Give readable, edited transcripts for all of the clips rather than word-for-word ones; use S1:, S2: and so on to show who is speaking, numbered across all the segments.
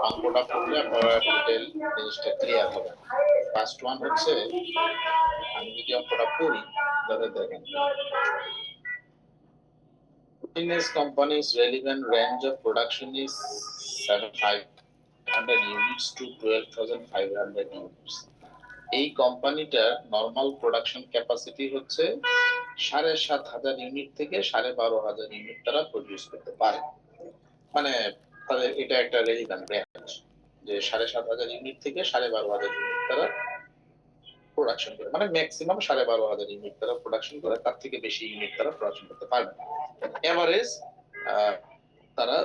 S1: অঙ্কটা পড়লে আপনারা ডিটেল জিনিসটা ক্লিয়ার হবে। ফার্স্ট ওয়ান হচ্ছে, আমি যদি অঙ্কটা পড়ি তাহলে দেখেন, Guinness company's relevant range of production is 7,500 units to 12,500 units. এই কোম্পানিটার নরমাল প্রোডাকশন ক্যাপাসিটি হচ্ছে 7,500 ইউনিট থেকে 12,500 ইউনিট তারা প্রডিউস করতে পারে। মানে তাদের এটা একটা রেলিভেন্ট রেঞ্জ, যে 7,500 ইউনিট থেকে 12,500 ইউনিট তারা প্রোডাকশন করে, মানে ম্যাক্সিমাম 12,500 ইউনিট তারা প্রোডাকশন করে, তার থেকে বেশি ইউনিট তারা প্রোডাকশন করতে পারবে না। এভারেজ তারা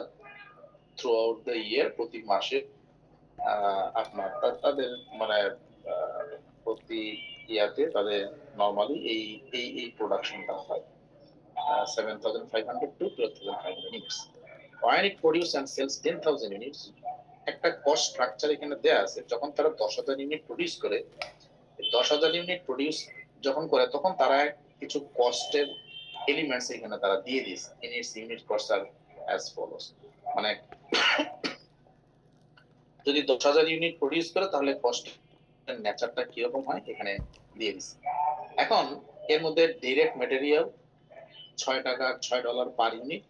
S1: থ্রু আউট দ্য ইয়ার, প্রতি মাসে আপনার তাদের মানে প্রতি ইয়াতে তাদের নরমালি এই এই এই প্রোডাকশনটা হয় 7,500 to 12,500 units. When it produce and sells 10,000 units, একটা কস্ট স্ট্রাকচার এখানে দেয়া আছে। যখন তারা 10,000 ইউনিট প্রডিউস করে, 10,000 ইউনিট প্রডিউস যখন করে, তখন তারা কিছু কস্টের এলিমেন্টস এখানে তারা দিয়ে দিয়েছে। In its unit cost are as follows, মানে যদি 10,000 ইউনিট প্রডিউস করে তাহলে কস্টের নেচারটা কিরকম হয় এখানে দিয়ে দিয়েছে। এখন এর মধ্যে direct material $6 per unit,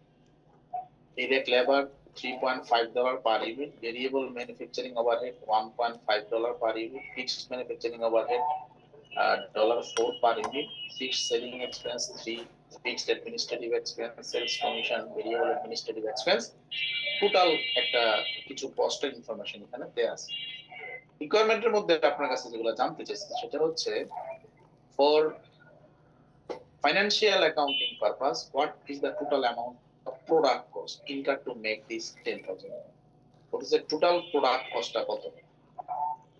S1: direct labor $3.5 per unit, variable manufacturing overhead $1.5 per unit, fixed manufacturing overhead $4 per unit, fixed selling expense 3, fixed administrative expense, sales commission, variable administrative expense, total একটা কিছু কস্টের ইনফরমেশন এখানে দেয়া আছে। রিকোয়ারমেন্টের মধ্যে আপনার কাছে যেগুলো জানতে চাইছি সেটা হচ্ছে, for financial accounting purpose, what is the total amount of product cost incurred to make this 10,000? What is the total product cost কত?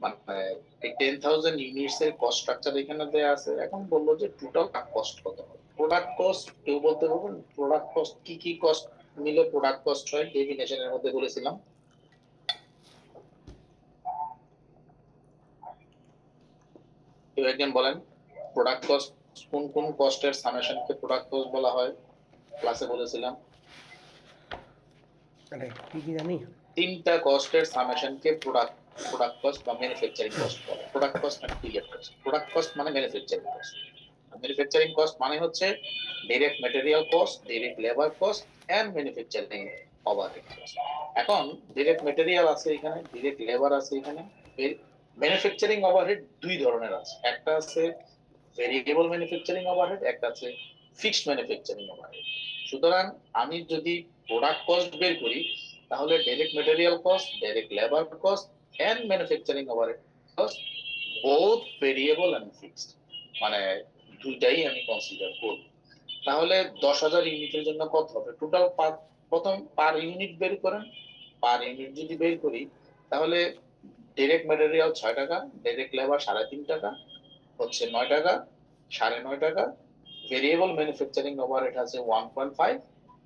S1: মানে এই 10,000 ইউনিটস এর কস্ট স্ট্রাকচার এখানে দেয়া আছে। এখন বলবো যে টোটাল কস্ট কত হবে। প্রোডাক্ট কস্ট কেউ বলতে পারবেন? প্রোডাক্ট কস্ট কি কি কস্ট মিলে প্রোডাক্ট কস্ট হয়, ডেফিনেশনের মধ্যে বলেছিলাম। কেউ একজন বলেন প্রোডাক্ট কস্ট কোন কোন কস্টের সামেশনকে প্রোডাক্ট কস্ট বলা হয়? ক্লাসে বলেছিলাম
S2: কি কি জানি,
S1: তিনটা কস্টের সামেশনকে প্রোডাক্ট কস্ট বা ম্যানুফ্যাকচারিং কস্ট বলে। প্রোডাক্ট কস্ট মানে ডিরেক্ট কস্ট, প্রোডাক্ট কস্ট মানে ম্যানুফ্যাকচারিং কস্ট। ম্যানুফ্যাকচারিং কস্ট মানে হচ্ছে direct material cost, direct labour cost and manufacturing overhead cost. এখন ডাইরেক্ট ম্যাটেরিয়াল আছে এখানে, ডাইরেক্ট লেবার আছে এখানে। ম্যানুফ্যাকচারিং ওভারহেড দুই ধরনের আছে, একটা আছে ভেরিয়েবল ম্যানুফ্যাকচারিং ওভারহেড, একটা আছে ফিক্সড ম্যানুফ্যাকচারিং ওভারহেড। সুতরাং আমি যদি প্রোডাক্ট কস্ট বের করি, তাহলে direct material cost, direct labour cost and manufacturing overhead cost both variable and fixed, মানে দুইটাই আমি কনসিডার করব। তাহলে 10,000 ইউনিটের জন্য কত হবে টোটাল? প্রথম পার ইউনিট বের করেন। পার ইউনিট যদি বের করি, তাহলে ডাইরেক্ট ম্যাটেরিয়াল $6, ডাইরেক্ট লেবার $3.5 হচ্ছে $9, $9.5। ভেরিয়েবল ম্যানুফ্যাকচারিং ওভারহেড আছে 1.5,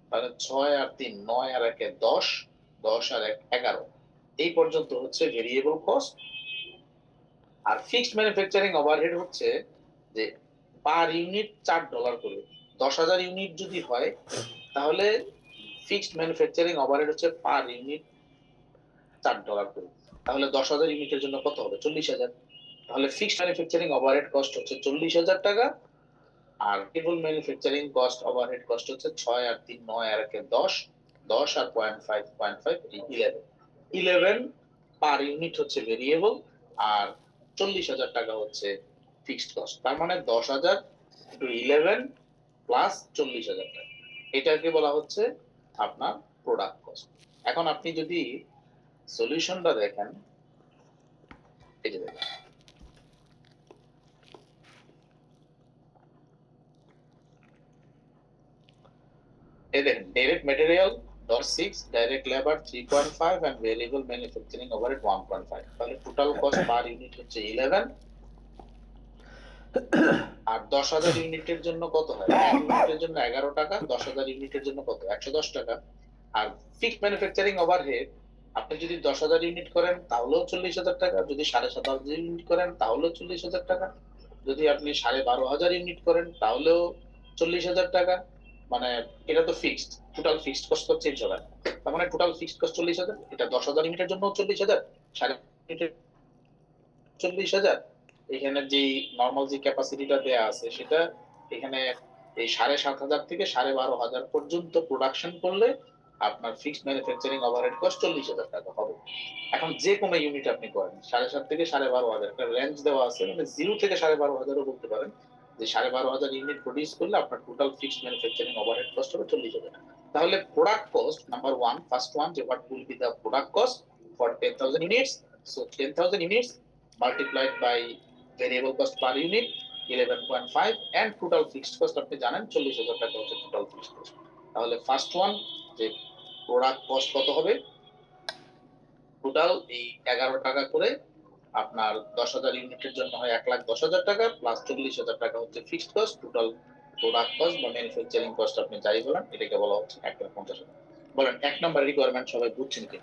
S1: তাহলে 6 আর 3 9 আর 1 10, 10 আর 1 11। এই পর্যন্ত হচ্ছে ভেরিয়েবল কস্ট। আর ফিক্সড ম্যানুফ্যাকচারিং ওভারহেড হচ্ছে যে পার ইউনিট $4 করে। 10,000 ইউনিট যদি হয়, তাহলে ফিক্সড ম্যানুফ্যাকচারিং ওভারহেড হচ্ছে পার ইউনিট $4 করে। তাহলে 10,000 ইউনিটের জন্য কত হবে? 40,000। তাহলে ফিক্সড ম্যানুফ্যাকচারিং ওভারহেড কস্ট হচ্ছে $40,000, আর কেবল ম্যানুফ্যাকচারিং কস্ট ওভারহেড কস্ট হচ্ছে 6 আর 3 9 আর 1 10, 10 আর 0.5 11 পার ইউনিট হচ্ছে ভেরিয়েবল, আর $40,000 হচ্ছে ফিক্সড কস্ট। তার মানে 10,000 * 11 প্লাস $40,000, এটাকে বলা হচ্ছে আপনার প্রোডাক্ট কস্ট। এখন আপনি যদি সলিউশনটা দেখেন, এই যে দেখেন, এই দেখেন direct material $6, direct labour 3.5 and variable manufacturing overhead 1.5। তাহলে টোটাল কস্ট পার ইউনিট হচ্ছে 11। আর 10,000 ইউনিটের জন্য কত হয়? ইউনিটের জন্য $11, 10,000 ইউনিটের জন্য কত? $110। আর ফিক্সড ম্যানুফ্যাকচারিং ওভারহেড আপনি যদি 10,000 ইউনিট করেন তাহলেও $40,000, যদি 7,500 ইউনিট করেন তাহলেও $40,000, যদি আপনি 12,500 ইউনিট করেন তাহলেও $40,000, মানে এটা তো ফিক্সড, টোটাল ফিক্সড কস্ট তো চেঞ্জ হবে না। তার মানে টোটাল ফিক্সড কস্ট 40,000, এটা 10,000 ইউনিটের জন্য 40,000, সাড়ে ইউনিটের 40,000, এখানে যে নর্মাল যে ক্যাপাসিটিটা দেয়া আছে সেটা এখানে এই 7,500 থেকে 12,500 পর্যন্ত প্রোডাকশন করলে আপনার ফিক্সড ম্যানুফ্যাকচারিং ওভারহেড কস্ট 40,000 টাকা হবে। এখন যে কোনো ইউনিট আপনি করেন 7,500 থেকে 12,500 একটা রেঞ্জ দেওয়া আছে, মানে 0 থেকে 12,500ও বলতে পারেন যে 12,500 ইউনিট প্রডিউস করলে আপনার total fixed manufacturing overhead cost হবে 40,000 টাকা। তাহলে product cost number 1, first one, যে what will be the product cost for 10,000 units. So 10,000 units multiplied by variable cost per unit 11.5 and total fixed cost আপনি জানেন 40,000 টাকা হচ্ছে টোটাল ফিক্সড কস্ট। তাহলে first one যে প্রোডাক্ট কস্ট কত হবে, total এই 11 টাকা করে আপনার 10,000 ইউনিটের জন্য হয় 1,10,000 টাকা প্লাস 40,000 টাকা হচ্ছে fixed cost. Total product cost বা ম্যানুফ্যাকচারিং কস্ট আপনি যাই বলেন এটাকে বলা হচ্ছে 1,50,000। বলেন এক নাম্বার রিকোয়ারমেন্ট সবাই বুঝছেন কি?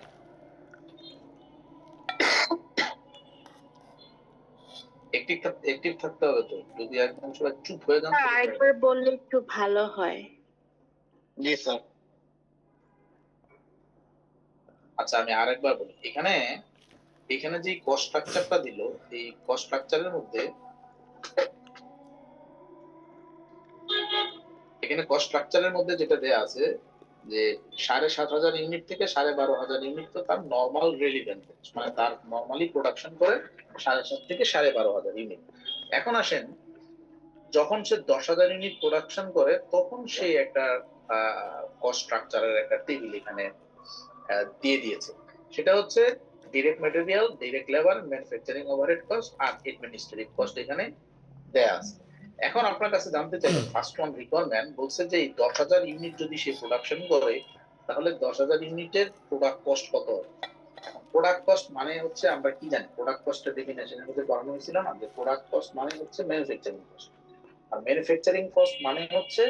S1: অ্যাক্টিভ থাকতে হবে তো, যদি একদম সবাই চুপ হয়ে যান
S2: আরেকবার বললে একটু ভালো হয়।
S1: জি স্যার। আচ্ছা আমি আরেকবার বলি, এখানে যে কস্ট স্ট্রাকচারটা দিল, এই কস্ট স্ট্রাকচারের মধ্যে এখানে কস্ট স্ট্রাকচারের মধ্যে যেটা দেয়া আছে যে 7,500 ইউনিট থেকে 12,500 ইউনিট তো তার নরমাল রেলিভেন্ট, মানে তার নরমালি প্রোডাকশন করে 7,500 থেকে 12,500 ইউনিট। এখন আসেন যখন সে 10,000 ইউনিট প্রোডাকশন করে তখন সে একটা কস্ট স্ট্রাকচারের একটা টেবিল এখানে দিয়ে দিয়েছে, সেটা হচ্ছে direct material, direct labour, manufacturing overhead cost আর অ্যাডমিনিস্ট্রেটিভ কস্ট এখানে দেয়া আছে। এখন আপনার কাছে জানতে চাই ফার্স্ট ওয়ান রিকোয়ারমেন্ট বলছে যে এই 10,000 ইউনিট যদি সে প্রোডাকশন করে তাহলে 10,000 ইউনিটের প্রোডাক্ট কস্ট কত হবে। প্রোডাক্ট কস্ট মানে হচ্ছে আমরা কি জানি, প্রোডাক্ট কস্টের ডেফিনেশনের মধ্যে পড়ানো হয়েছিল না যে প্রোডাক্ট কস্ট মানে হচ্ছে ম্যানুফ্যাকচারিং কস্ট, আর ম্যানুফ্যাকচারিং কস্ট মানে হচ্ছে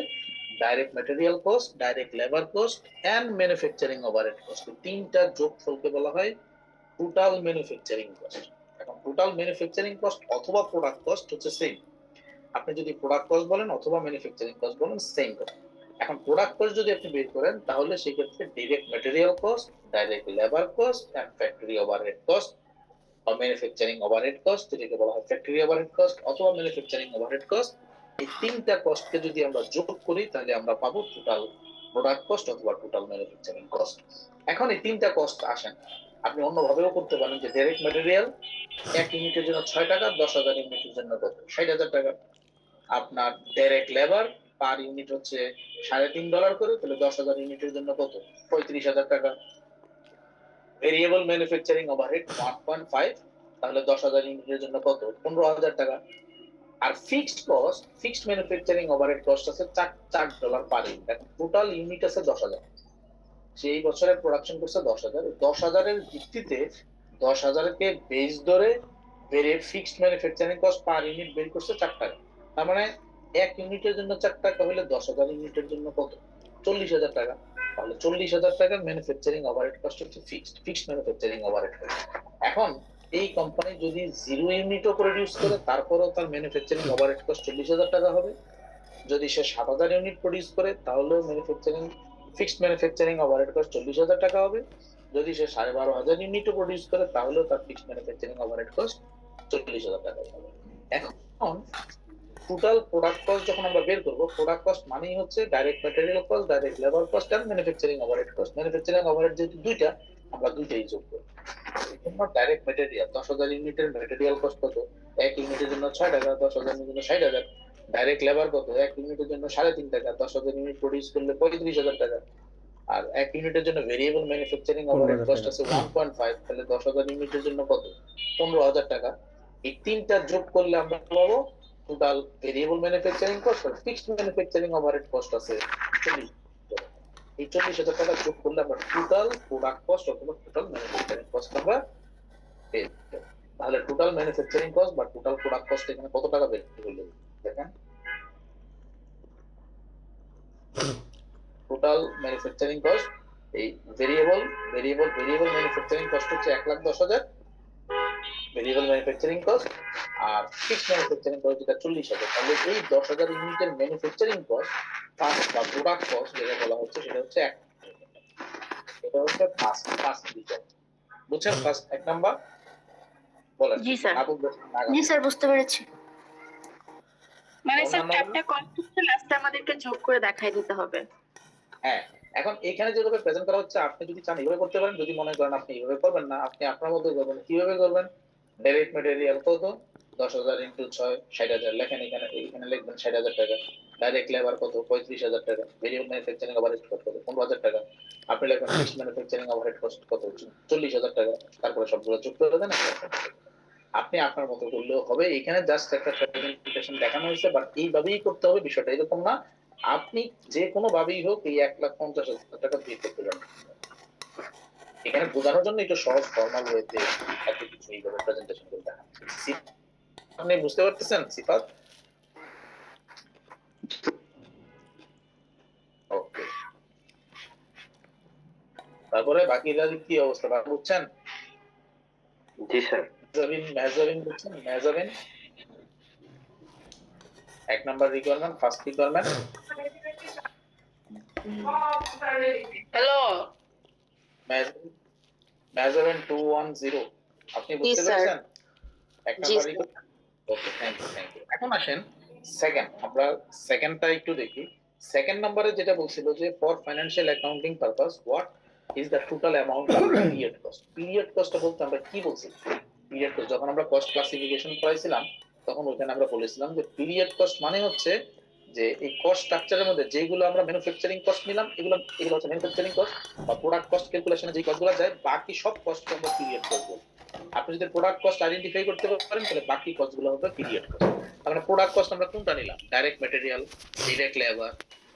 S1: direct material cost, direct labour cost and manufacturing overhead cost, তিনটা যোগফলকে বলা হয় টোটাল ম্যানুফ্যাকচারিং কস্ট। এখন টোটাল ম্যানুফ্যাকচারিং কস্ট অথবা প্রোডাক্ট কস্ট হচ্ছে সেম, আপনি যদি প্রোডাক্ট কস্ট বলেন অথবা ম্যানুফ্যাকচারিং কস্ট বলেন সেম কথা। এখন প্রোডাক্ট কস্ট যদি আপনি বের করেন তাহলে সেক্ষেত্রে direct material cost, direct labour cost and factory overhead cost বা ম্যানুফ্যাকচারিং ওভারহেড কস্ট, যেটাকে বলা হয় ফ্যাক্টরি ওভারহেড কস্ট অথবা ম্যানুফ্যাকচারিং ওভারহেড কস্ট, এই তিনটা কস্টকে যদি আমরা যোগ করি তাহলে আমরা পাবো টোটাল প্রোডাক্ট কস্ট অথবা টোটাল ম্যানুফ্যাকচারিং কস্ট। এখন এই তিনটা কস্ট আসেন আপনি অন্যভাবেও করতে পারেন যে ডাইরেক্ট ম্যাটেরিয়াল 1 ইউনিটের জন্য 6 টাকা, 10,000 ইউনিটের জন্য কত 60,000 টাকা। আপনার ডাইরেক্ট লেবার পার ইউনিট হচ্ছে $3.5 করে, তাহলে 10,000 ইউনিটের জন্য কত 35,000 টাকা। ভেরিয়েবল ম্যানুফ্যাকচারিং ওভারহেড 1.5, তাহলে 10,000 ইউনিটের জন্য কত 15,000 টাকা। আর fixed cost, fixed manufacturing overhead cost আছে $4 পার ইউনিট। এখন টোটাল ইউনিট আছে 10,000, সেই বছরে প্রোডাকশন করছে 10,000, 10,000 এর ভিত্তিতে 10,000 কে বেস ধরে fixed manufacturing cost per unit বের করছে 4 টাকা। তার মানে 1 ইউনিটের জন্য 4 টাকা হলে 10,000 ইউনিটের জন্য কত 40,000 টাকা। তাহলে 40,000 টাকার ম্যানুফ্যাকচারিং ওভারহেড কস্ট হচ্ছে ফিক্সড ম্যানুফ্যাকচারিং ওভারহেড কস্ট। এখন এই কোম্পানি যদি 0 ইউনিটও প্রোডিউস করে তারপরেও তার ম্যানুফ্যাকচারিং ওভারহেড কস্ট 40,000 টাকা হবে। যদি সে 7,000 ইউনিট প্রোডিউস করে তাহলেও ফিক্সড ম্যানুফ্যাকচারিং ওভারহেড কস্ট 40,000 টাকা হবে। যদি সে 12,500 ইউনিটও প্রোডিউস করে তাহলেও তার ফিক্সড ম্যানুফ্যাকচারিং ওভারহেড কস্ট 40,000 টাকা হবে। এখন টোটাল প্রোডাক্ট কস্ট যখন আমরা বের করব, প্রোডাক্ট কস্ট মানেই হচ্ছে direct material cost, direct labour cost আর manufacturing overhead cost. Manufacturing overhead যেহেতু দুইটা, আমরা দুইটাই যোগ করব। তোমার ডাইরেক্ট ম্যাটেরিয়াল 10,000 ইউনিটের ম্যাটেরিয়াল কস্ট কত 1 ইউনিটের জন্য 6 টাকা, 10,000 এর জন্য 60,000। ডাইরেক্ট লেবার কত 1 ইউনিটের জন্য 3.5 টাকা, 10,000 ইউনিট প্রোডিউস করলে 35,000 টাকা। আর 1 ইউনিটের জন্য ভেরিয়েবল ম্যানুফ্যাকচারিং ওভারহেড কস্ট আছে 1.5, তাহলে 10,000 ইউনিটের জন্য কত 15,000 টাকা। এই তিনটা যোগ করলে আমরা পাবো টোটাল ভেরিয়েবল ম্যানুফ্যাকচারিং কস্ট আর ফিক্সড ম্যানুফ্যাকচারিং ওভারহেড কস্ট আছে 40,000। এই 40,000 টাকা যোগ করলে আমরা টোটাল প্রোডাক্ট কস্ট অথবা টোটাল ম্যানুফ্যাকচারিং কস্ট আমরা পেয়ে যাব। তাহলে টোটাল ম্যানুফ্যাকচারিং কস্ট বা টোটাল প্রোডাক্ট কস্ট এখানে কত টাকা বের হলো দেখেন। টোটাল ম্যানুফ্যাকচারিং কস্ট এই ভেরিয়েবল ম্যানুফ্যাকচারিং কস্ট হচ্ছে 1,10,000, ভেরিয়েবল ম্যানুফ্যাকচারিং কস্ট আর ফিক্সড ম্যানুফ্যাকচারিং কস্ট যেটা 40,000। তাহলে এই 10,000 ইউনিটের ম্যানুফ্যাকচারিং কস্ট বা প্রোডাক্ট কস্ট যেটা বলা হচ্ছে সেটা হচ্ছে এটা হচ্ছে ফার্স্ট বিষয়। বুঝছেন? ফার্স্ট এক নাম্বার বলেন।
S2: জি স্যার।
S3: জি স্যার, বুঝতে পেরেছি।
S2: মানে স্যার
S1: অন্যান্য-
S2: চারটা কস্ট হচ্ছে লাস্টে আমাদেরকে যোগ করে দেখাই দিতে হবে।
S1: হ্যাঁ, এখন এখানে যেভাবে প্রেজেন্ট করা হচ্ছে আপনি যদি চান এইভাবে করতে পারেন, যদি মনে করেন আপনি এইভাবে করবেন না, আপনি আপনার মতো করবেন। কিভাবে করবেন? ডাইরেক্ট ম্যাটেরিয়াল কত? 10,000 ইনটু 6 60,000 লেখেন, এখানে লিখবেন 60,000 টাকা। ডাইরেক্ট লেবার কত? 35,000 টাকা। ভেরিয়েবল ম্যানুফ্যাকচারিং ওভারহেড কত? 15,000 টাকা। আপনি লিখবেন ফিক্সড ম্যানুফ্যাকচারিং ওভারহেড কস্ট কত? 40,000 টাকা। তারপরে সবগুলো যোগ করে দেন। আপনি আপনার মতো করলেও হবে। এখানে জাস্ট একটা প্রেজেন্টেশন দেখানো হয়েছে, বাট এইভাবেই করতে হবে, বিষয়টা এরকম না। আপনি যে কোনো ভাবেই হোক এই 1,50,000 টাকা দিয়ে করতে পারবেন। এখানে বোঝানোর জন্য একটু সহজ ফর্মাল ওয়েতে এত কিছু এইভাবে প্রেজেন্টেশন করে দেখানো। আপনি বুঝতে পারতেছেন সিফাত? ওকে, তারপরে বাকিরা কি অবস্থা বুঝছেন?
S4: জি স্যার।
S1: মেজাবিন বুঝছেন? মেজাবিন এক number requirement, first requirement.
S2: Hello
S1: Mejabin 210 আপনি বুঝতে
S3: স্যার।
S1: পেরেছেন? এক
S3: জি
S1: number
S3: sir.
S1: Requirement. Okay, thank you. এখন আসেন সেকেন্ড, আমরা সেকেন্ডটা একটু দেখি। সেকেন্ড নম্বরে যেটা বলছিল যে for financial accounting purpose what is the total amount of period cost. Period cost বলতে আমরা কি বলছি? পিরিয়ড কস্ট যখন আমরা কস্ট ক্লাসিফিকেশন করাইছিলাম তখন ওখানে আমরা বলেছিলাম যে পিরিয়ড কস্ট মানে হচ্ছে যে এই কস্ট স্ট্রাকচারের মধ্যে যেগুলো আমরা ম্যানুফ্যাকচারিং কস্ট নিলাম এগুলো হচ্ছে ম্যানুফ্যাকচারিং কস্ট বা প্রোডাক্ট কস্ট ক্যালকুলেশনে যে কস্টগুলো যায় বাকি সব কস্ট আমরা পিরিয়ড কস্ট বলবো। আপনি যদি প্রোডাক্ট কস্ট আইডেন্টিফাই করতে পারেন তাহলে বাকি কস্টগুলো হবে পিরিয়ড কস্ট। আমরা প্রোডাক্ট কস্ট আমরা কোনটা নিলাম? Direct material, direct labour,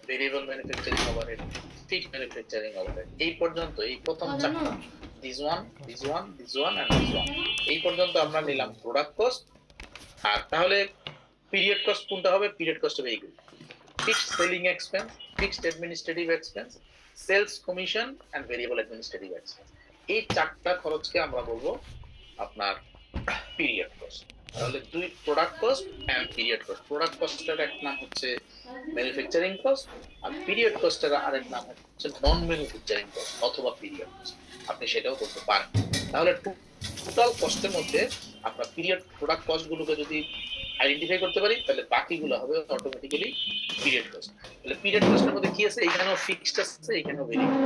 S1: variable manufacturing overhead, fixed manufacturing overhead. এই পর্যন্ত এই প্রথম চারটা this one and this one এই পর্যন্ত আমরা নিলাম প্রোডাক্ট কস্ট। আর তাহলে পিরিয়ড কস্ট কোনটা হবে? পিরিয়ড কস্ট হবে এইগুলো: fixed selling expense, fixed administrative expense, sales commission and variable administrative expense. এই চারটা খরচকে আমরা বলবো আপনার পিরিয়ড কস্ট। তাহলে দুই product cost and period cost. Product কস্টের এক নাম হচ্ছে ম্যানুফ্যাকচারিং কস্ট আর পিরিয়ড কস্টের আরেক নাম হচ্ছে নন ম্যানুফ্যাকচারিং কস্ট অথবা পিরিয়ড কস্ট। আপনি সেটাও করতে পারেন। তাহলে টোটাল কস্টের মধ্যে আমরা পিরিয়ড প্রোডাক্ট কস্ট গুলোকে যদি আইডেন্টিফাই করতে পারি তাহলে বাকিগুলো হবে অটোমেটিক্যালি পিরিয়ড কস্ট। তাহলে পিরিয়ড কস্টের মধ্যে কি আছে? এখানেও ফিক্সড আছে, এখানেও ভেরিয়েবল।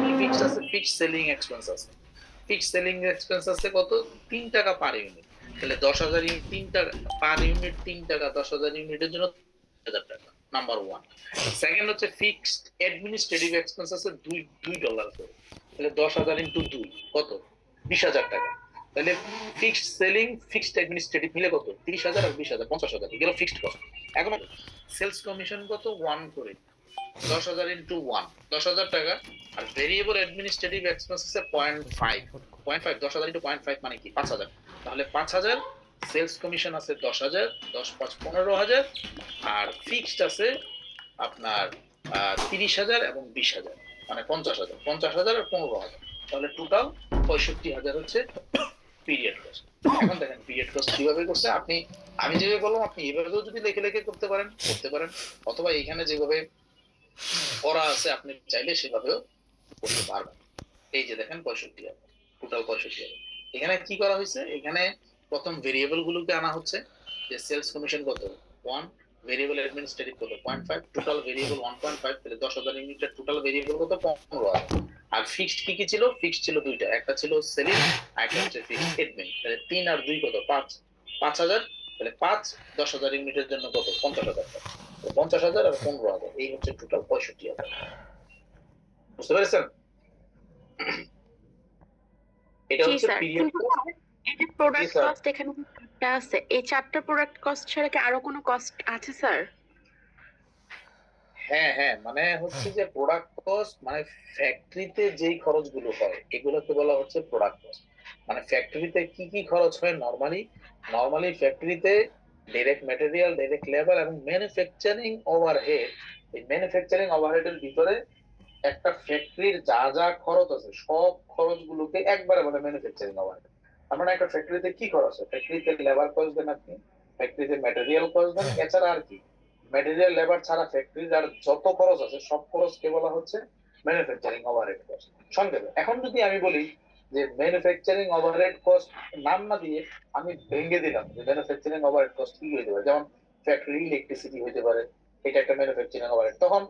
S1: কি ফিক্সড আছে? ফিক্সড সেলিং এক্সপেন্স আছে। ফিক্সড সেলিং এক্সপেন্স আছে কত? 3 টাকা পার ইউনিট। তাহলে 10,000 ইউনিট 3 টাকা পার ইউনিট, 3 টাকা 10,000 ইউনিটের জন্য 1000 টাকা। নাম্বার 1। সেকেন্ড হচ্ছে ফিক্সড অ্যাডমিনিস্ট্রেটিভ এক্সপেন্স আছে $2 করে। তাহলে 10,000 ইনটু 2 কত? 20,000 টাকা। তাহলে ফিক্সড সেলিং ফিক্সড অ্যাডমিনিস্ট্রেটিভ মিলে কত? 30,000 আর 20,000 50,000 এগুলো ফিক্সড কস্ট। এখন সেলস কমিশন কত? 1 করে 10,000 ইনটু 1 10,000 টাকা। আর ভেরিয়েবল অ্যাডমিনিস্ট্রেটিভ এক্সপেন্স আছে 0.5 10,000 ইনটু 0.5 মানে কি? 5,000। তাহলে 5,000 সেলস কমিশন আছে 10,000 10 5 15,000 আর ফিক্সড আছে আপনার 30,000 এবং 20,000 মানে 50,000 50,000 আর 15,000। তাহলে টোটাল 65,000 হচ্ছে পিরিয়ড কস্ট। এখন দেখেন পিরিয়ড কস্ট কিভাবে করছে। আমি যেভাবে বললাম আপনি এভাবেও যদি লেখে করতে পারেন অথবা এখানে যেভাবে করা আছে আপনি চাইলে সেভাবেও করতে পারবেন। এই যে দেখেন 65,000 টোটাল 65,000। এখানে কি করা হয়েছে? এখানে প্রথম ভেরিয়েবল গুলোকে আনা হচ্ছে যে সেলস কমিশন কত 1, ভেরিয়েবল অ্যাডমিনিস্ট্রেটিভ কত 0.5, টোটাল ভেরিয়েবল 1.5। তাহলে 10,000 ইউনিটের টোটাল ভেরিয়েবল কত 15,000। আর ফিক্সড কি ছিল? ফিক্সড ছিল দুইটা, একটা ছিল সেলিং আর একটা হচ্ছে ফিক্সড অ্যাডমিন। তাহলে 3 আর 2 কত? 5,000। তাহলে 5 10,000 ইউনিটের জন্য কত? 50,000 টাকা। 50,000 আর 15,000 এই হচ্ছে টোটাল 65,000। বুঝতে পেরেছেন? এটা
S2: জি
S1: হচ্ছে
S2: স্যার।
S1: পিরিয়ড
S2: কিন্তু
S1: কস্ট।
S2: এই যে প্রোডাক্ট
S1: স্যার।
S2: কস্ট এখানে চারটা আছে, এই চারটা প্রোডাক্ট কস্ট ছাড়া কি আরো কোনো কস্ট আছে স্যার?
S1: হ্যাঁ, মানে হচ্ছে যে প্রোডাক্ট কস্ট মানে ফ্যাক্টরিতে যেই খরচগুলো হয় এগুলোকে বলা হচ্ছে প্রোডাক্ট কস্ট। মানে ফ্যাক্টরিতে কি খরচ হয় নরমালি ফ্যাক্টরিতে ডাইরেক্ট ম্যাটেরিয়াল, ডাইরেক্ট লেবার এবং ম্যানুফ্যাকচারিং ওভারহেড। এই ম্যানুফ্যাকচারিং ওভারহেডের ভিতরে একটা ফ্যাক্টরির যা খরচ আছে সব খরচগুলোকে একবারে বলে ম্যানুফ্যাকচারিং ওভারহেড। তার মানে একটা ফ্যাক্টরিতে কি খরচ হয়? ফ্যাক্টরিতে লেবার কস্ট দেন আপনি, ফ্যাক্টরিতে ম্যাটেরিয়াল কস্ট দেন, এছাড়া আর কি ম্যাটেরিয়াল লেবার ছাড়া ফ্যাক্টরির আর যত খরচ আছে সব খরচকে বলা হচ্ছে ম্যানুফ্যাকচারিং ওভারহেড কস্ট। সংক্ষেপে এখন যদি আমি বলি যে ম্যানুফ্যাকচারিং ওভারহেড কস্ট নাম না দিয়ে আমি ভেঙে দিলাম যে ম্যানুফ্যাকচারিং ওভারহেড কস্ট কি হইতে পারে, যেমন ফ্যাক্টরি ইলেকট্রিসিটি হইতে পারে, এটা একটা ম্যানুফ্যাকচারিং ওভারহেড, তখন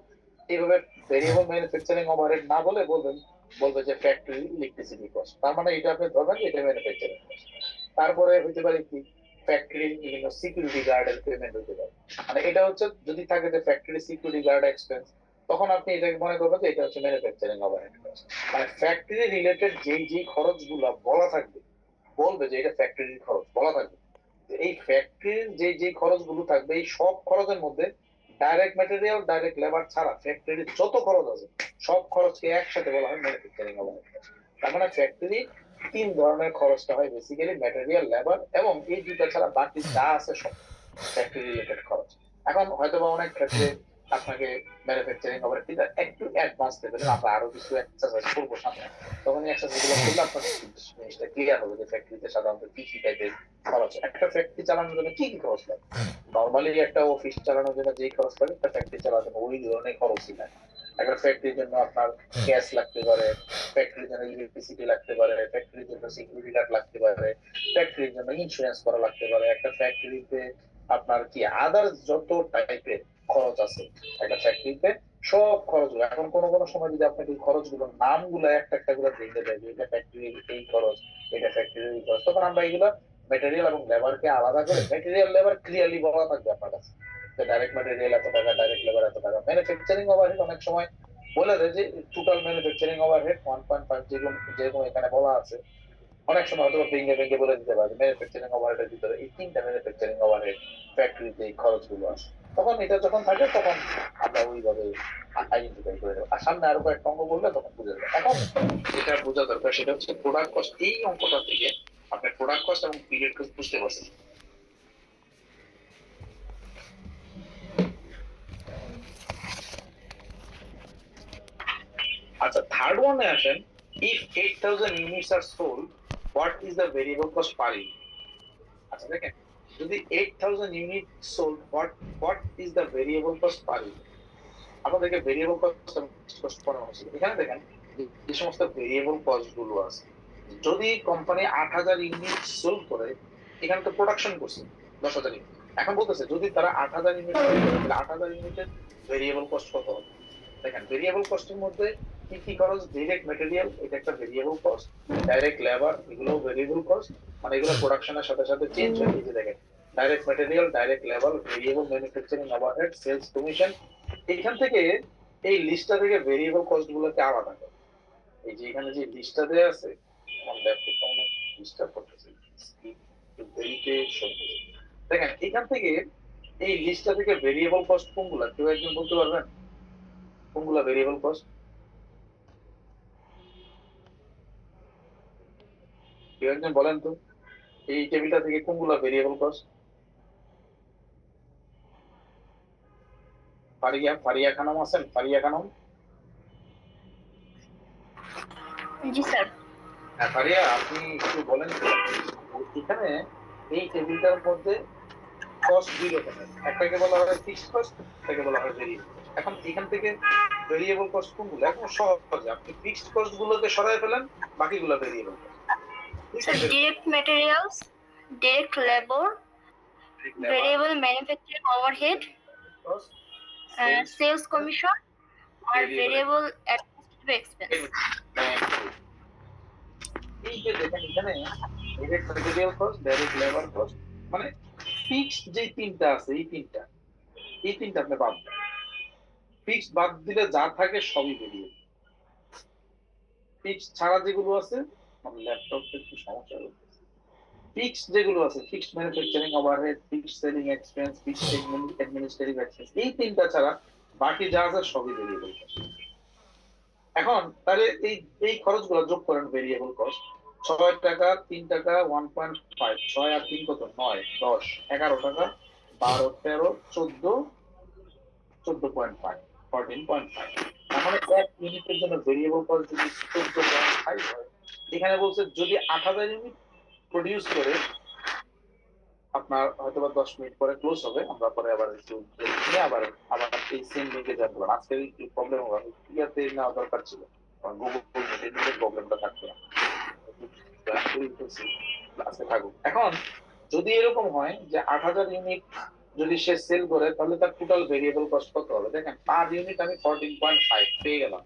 S1: এইভাবে ভেরিয়েবল ম্যানুফ্যাকচারিং ওভারহেড না বলে বলবে যে ফ্যাক্টরি ইলেকট্রিসিটি কস্ট। তার মানে এটা আপনি ধরবেন যে এটা ম্যানুফ্যাকচারিং কস্ট। তারপরে হইতে পারে কি ফ্যাক্টরি বিভিন্ন সিকিউরিটি গার্ডের পেমেন্ট হইতে পারে, মানে এটা হচ্ছে যদি থাকে যে ফ্যাক্টরি সিকিউরিটি গার্ড এক্সপেন্স, তখন আপনি এটাকে মনে করবেন যে এটা হচ্ছে ম্যানুফ্যাকচারিং ওভারহেড কস্ট। মানে ফ্যাক্টরি রিলেটেড যেই খরচগুলো বলা থাকবে বলবে যে এটা ফ্যাক্টরির খরচ বলা থাকবে। এই ফ্যাক্টরির যে খরচগুলো থাকবে এই সব খরচের মধ্যে ডাইরেক্ট ম্যাটেরিয়াল ডাইরেক্ট লেবার ছাড়া ফ্যাক্টরির যত খরচ আছে সব খরচকে একসাথে বলা হয় ম্যানুফ্যাকচারিং ওভারহেড। তার মানে ফ্যাক্টরি তিন ধরনের খরচটা হয় বেসিক্যালি ম্যাটেরিয়াল লেবার এবং এই দুইটা ছাড়া বাকি যা আছে সব ফ্যাক্টরি রিলেটেড খরচ। এখন হয়তো বা অনেক ক্ষেত্রে আপনাকে ম্যানুফ্যাকচারিং ওভারহেড একটু অ্যাডভান্স লেভেলে আমরা আরো কিছু এক্সারসাইজ করবো সামনে, তখন এই এক্সারসাইজ গুলো করলে আপনার জিনিসটা ক্লিয়ার হবে যে ফ্যাক্টরিতে সাধারণত কি কি টাইপের খরচ। একটা ফ্যাক্টরি চালানোর জন্য কি কি খরচ লাগে? নরমালি একটা অফিস চালানোর জন্য যে খরচ লাগে একটা ফ্যাক্টরি চালানোর জন্য ওই ধরনের খরচই লাগে। একটা ফ্যাক্টরির জন্য আপনার গ্যাস লাগতে পারে, ফ্যাক্টরির জন্য ইলেকট্রিসিটি লাগতে পারে, ফ্যাক্টরির জন্য সিকিউরিটি গার্ড লাগতে পারে, ফ্যাক্টরির জন্য ইন্স্যুরেন্স করা লাগতে পারে। একটা ফ্যাক্টরিতে আপনার কি আদার্স যত টাইপের খরচ আছে একটা ফ্যাক্টরিতে সব খরচগুলো, এখন কোনো সময় যদি আপনাকে এই খরচগুলোর নামগুলো একটা একটা করে দেখতে দেয় যে এটা ফ্যাক্টরির এই খরচ, এটা ফ্যাক্টরির এই খরচ, তখন আমরা এইগুলো ম্যাটেরিয়াল এবং লেবারকে আলাদা করে ম্যাটেরিয়াল লেবার ক্লিয়ারলি বলা থাকবে আপনার কাছে যে ডাইরেক্ট ম্যাটেরিয়াল এত টাকা, ডাইরেক্ট লেবার এত টাকা। ম্যানুফ্যাকচারিং ওভারহেড অনেক সময় বলে দেয় যে টোটাল ম্যানুফ্যাকচারিং ওভারহেড 1.5 যেরকম এখানে বলা আছে, অনেক সময় হয়তো ভেঙে বলে দিতে পারে ম্যানুফ্যাকচারিং ওভারহেডের ভিতরে এই তিনটা ম্যানুফ্যাকচারিং ওভারহেড ফ্যাক্টরিতে এই খরচগুলো আছে। তখন এটা যখন থাকে তখন আমরা ওইভাবে আইডেন্টিফাই করে দেবো, আর সামনে আরো কয়েকটা অঙ্ক বললে তখন বুঝে যাবে। এখন যেটা বোঝা দরকার সেটা হচ্ছে প্রোডাক্ট কস্ট। এই অঙ্কটা থেকে আপনি প্রোডাক্ট কস্ট এবং পিরিয়ড কস্ট বুঝতে পারছেন। আচ্ছা, থার্ড ওয়ানে আসেন, if 8000 units are sold, what is the variable cost per unit? আচ্ছা দেখেন, যদি 8000 unit sold, what is the variable cost per unit? আপনাদেরকে ভেরিয়েবল কস্ট এবং ফিক্সড কস্ট পড়ানো হয়েছিল। এখানে দেখেন যে সমস্ত ভেরিয়েবল কস্ট গুলো আছে, যদি কোম্পানি 8000 ইউনিট সেল করে, এখানে তো প্রোডাকশন করছে 10000 ইউনিট, এখন বলতেছে যদি তারা 8000 ইউনিট সেল করে তাহলে 8000 ইউনিটের ভেরিয়েবল কস্ট কত হবে? দেখেন ভেরিয়েবল কস্টের মধ্যে কি কি খরচ? ডাইরেক্ট ম্যাটেরিয়াল, এটা একটা ভেরিয়েবল কস্ট, ডাইরেক্ট লেবার, এগুলো ভেরিয়েবল কস্ট, মানে এগুলো প্রোডাকশনের সাথে সাথে চেঞ্জ হয়। এই যে দেখেন direct material, direct labour, variable manufacturing overhead, sales commission, এখান থেকে এই লিস্টটা থেকে ভেরিয়েবল কস্ট গুলোকে আলাদা করে। এই যে এখানে যে লিস্টটা দেয়া আছে, আমার ল্যাপটপটা অনেক ডিস্টার্ব করতেছে, দেখেন এখান থেকে এই লিস্টটা থেকে ভেরিয়েবল কস্ট কোনগুলো কেউ একজন বলতে পারবেন? কোনগুলো ভেরিয়েবল কস্ট? কেউ একজন বলেন তো এই টেবিলটা থেকে কোনগুলো ভেরিয়েবল কস্ট? ফারিয়া খানম আছেন? ফারিয়া খানম?
S3: জি স্যার।
S1: হ্যাঁ ফারিয়া, আপনি একটু বলেন তো, এখানে এই টেবিলটার মধ্যে কস্ট দুই রকমের, একটাকে বলা হয় ফিক্সড কস্ট, একটাকে বলা হয় ভেরিয়েবল। এখন এখান থেকে ভেরিয়েবল কস্ট কোনগুলো? একদম সহজে আপনি ফিক্সড কস্ট গুলোকে সরায় ফেলেন, বাকিগুলো variable cost.
S3: Sir direct materials, direct labour, variable manufacturing overhead, sales commission আর ভেরিয়েবল অ্যাডমিনিস্ট্রেটিভ এক্সপেন্স।
S1: এই যে দেখেন এখানে direct material cost, direct labour cost, মানে ফিক্সড যে তিনটা আছে এই তিনটা আপনি বাদ দেন। ফিক্সড বাদ দিলে যা থাকে সবই ভেরিয়েবল। ফিক্সড ছাড়া যেগুলো আছে, আমার ল্যাপটপে একটু সমস্যা হচ্ছে, ফিক্সড যেগুলো আছে, fixed manufacturing overhead, fixed selling expense, fixed administrative expense, এই তিনটা ছাড়া বাকি যা আছে সবই ভেরিয়েবল কস্ট। এখন তাহলে এই খরচগুলো যোগ করেন ভেরিয়েবল কস্ট। 6 টাকা, 3 টাকা, 1.5, 6 আর 3 কত? 9, 10, 11 টাকা, 12, 13, 14, 14.5, 14.5। তার মানে 1 ইউনিটের জন্য ভেরিয়েবল কস্ট যদি 14.5 হয়, এখানে বলছে যদি 8000 ইউনিট প্রডিউস করে আপনার হয়তো বা 10 মিনিট পরে ক্লোজ হবে, আমরা পরে আবার একটু break নিয়ে আবার আবার এই সেম লিঙ্কে যাব। আজকে একটু প্রবলেম হবে, ইয়াতে নেওয়া দরকার ছিল, কারণ গুগল মিটের প্রবলেমটা থাকতো না। ক্লাসে থাকুক। এখন যদি এরকম হয় যে 8,000 ইউনিট যদি সে সেল করে, তাহলে তার টোটাল ভেরিয়েবল কস্ট কত হবে? দেখেন পার ইউনিট আমি 14.5 পেয়ে গেলাম।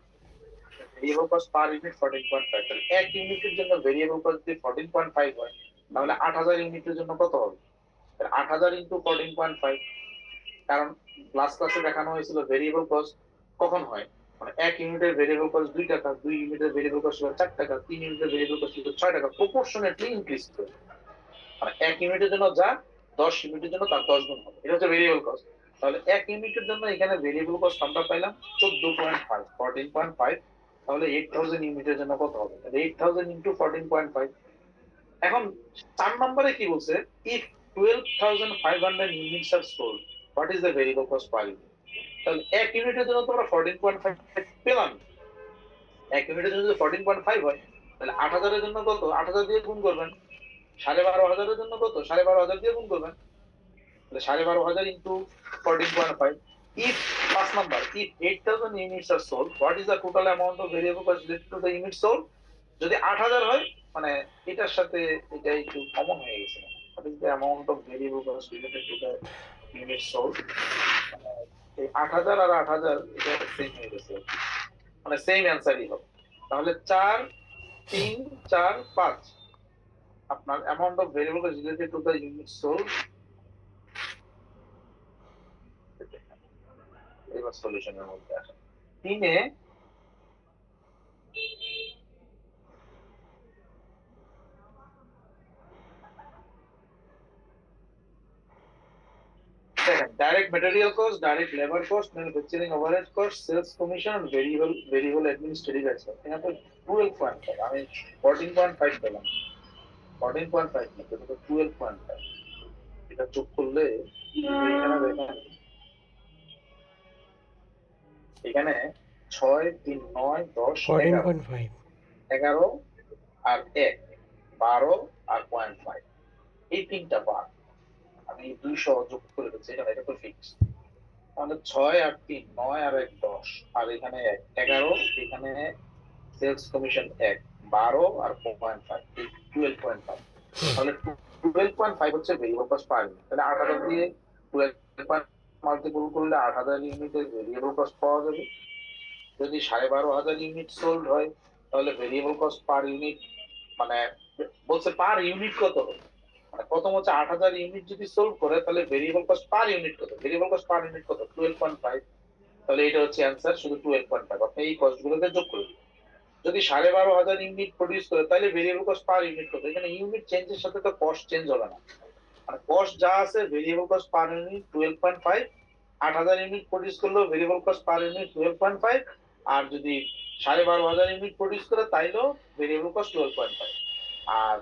S1: ভেরিয়েবল কস্ট পার ইউনিট 14.5, তাহলে এক ইউনিটের জন্য ভেরিয়েবল কস্ট যদি 14.5 হয়, তাহলে 8,000 ইউনিটের জন্য কত হবে? 8,000 ইন্টু 14.5। কারণ লাস্ট ক্লাসে দেখানো হয়েছিল ভেরিয়েবল কস্ট কখন হয়, মানে এক ইউনিটের ভেরিয়েবল কস্ট 2 টাকা, 2 ইউনিটের ভেরিয়েবল কস্ট 4 টাকা, 3 ইউনিটের ভেরিয়েবল কস্ট 6 টাকা, প্রপোর্শনেটলি ইনক্রিজ করে। মানে এক ইউনিটের জন্য যা 10 ইউনিটের জন্য তার 10 গুণ হবে, এটা হচ্ছে ভেরিয়েবল কস্ট। তাহলে এক ইউনিটের জন্য এখানে ভেরিয়েবল কস্ট আমরা পাইলাম 14.5, 14.5। তাহলে 8,000 ইউনিটের জন্য কত হবে? 8,000 ইন্টু 14.5। এখন 4 নম্বরে কি বলছে? If 12,500 units are sold, what is the variable cost per unit? তাহলে এক ইউনিটের জন্য তোমরা 14.5 পেলাম। এক ইউনিটের জন্য যদি 14.5 হয়, তাহলে 8,000 এর জন্য কত? 8,000 দিয়ে গুণ করবেন। 12,500 এর জন্য কত? 12,500 দিয়ে গুণ করবেন। তাহলে 12,500 into 14.5। If 5 number, if 8,000 units are sold, what is the total amount of variable cost related to the unit sold? যদি 8,000 হয়, মানে এটার সাথে এটা একটু কমন হয়ে গেছে। What is the amount of variable cost related to the unit sold? এই 8,000 আর 8,000 এটা সেম হয়ে গেছে, মানে সেম অ্যান্সারই হবে। তাহলে 4, 3, 4, 5 আপনার amount of variable cost related to the unit sold। এবার সলিউশনের মধ্যে আসে। 3-এ direct material cost, direct labour cost, manufacturing overhead cost, sales commission, variable administrative expense. এখানে তো 12.5, আমি 14.5 পেলাম। 14.5 না, এটা তো 12.5। এটা যোগ করলে এখানে দেখেন, এখানে 6, 3, 9, 10, 11,
S5: 14.5
S1: 11 আর 1, 12 আর 0.5, এই তিনটা বার আমি 200 যোগ করে দিচ্ছি, এখানে এটা তো ফিক্স। তাহলে 6 আর 3, 9 আর 1, 10, আর এখানে 1, 11, এখানে সেলস কমিশন 1, 12 আর 0.5, 12.5। তাহলে 12.5 হচ্ছে ভেরিয়েবল কস্ট পার ইউনিট। তাহলে 8,000 দিয়ে 12 মাল্টিপল করলে 8,000 ইউনিটের ভেরিয়েবল কস্ট পাওয়া যাবে। যদি 12,500 ইউনিট সোল্ড হয়, তাহলে ভেরিয়েবল কস্ট পার ইউনিট, মানে বলছে পার ইউনিট কত হবে। মানে প্রথম হচ্ছে 8,000 ইউনিট যদি সোল্ভ করে, তাহলে ভেরিয়েবল কস্ট পার ইউনিট কত? ভেরিয়েবল কস্ট পার ইউনিট কত? 12.5। তাহলে এটা হচ্ছে অ্যান্সার, শুধু 12.5। আপনি এই কস্টগুলোকে যোগ করে দিন। যদি 12,500 ইউনিট প্রডিউস করে, তাহলে ভেরিয়েবল কস্ট পার ইউনিট কত? এখানে ইউনিট চেঞ্জের সাথে তো কস্ট চেঞ্জ হবে না, মানে কস্ট যা আছে variable cost per unit 12.5। 8,000 unit produce করলেও ভেরিয়েবল কস্ট পার ইউনিট 12.5। আর যদি 12,500 ইউনিট প্রডিউস করে, তাইলেও ভেরিয়েবল কস্ট 12.5। আর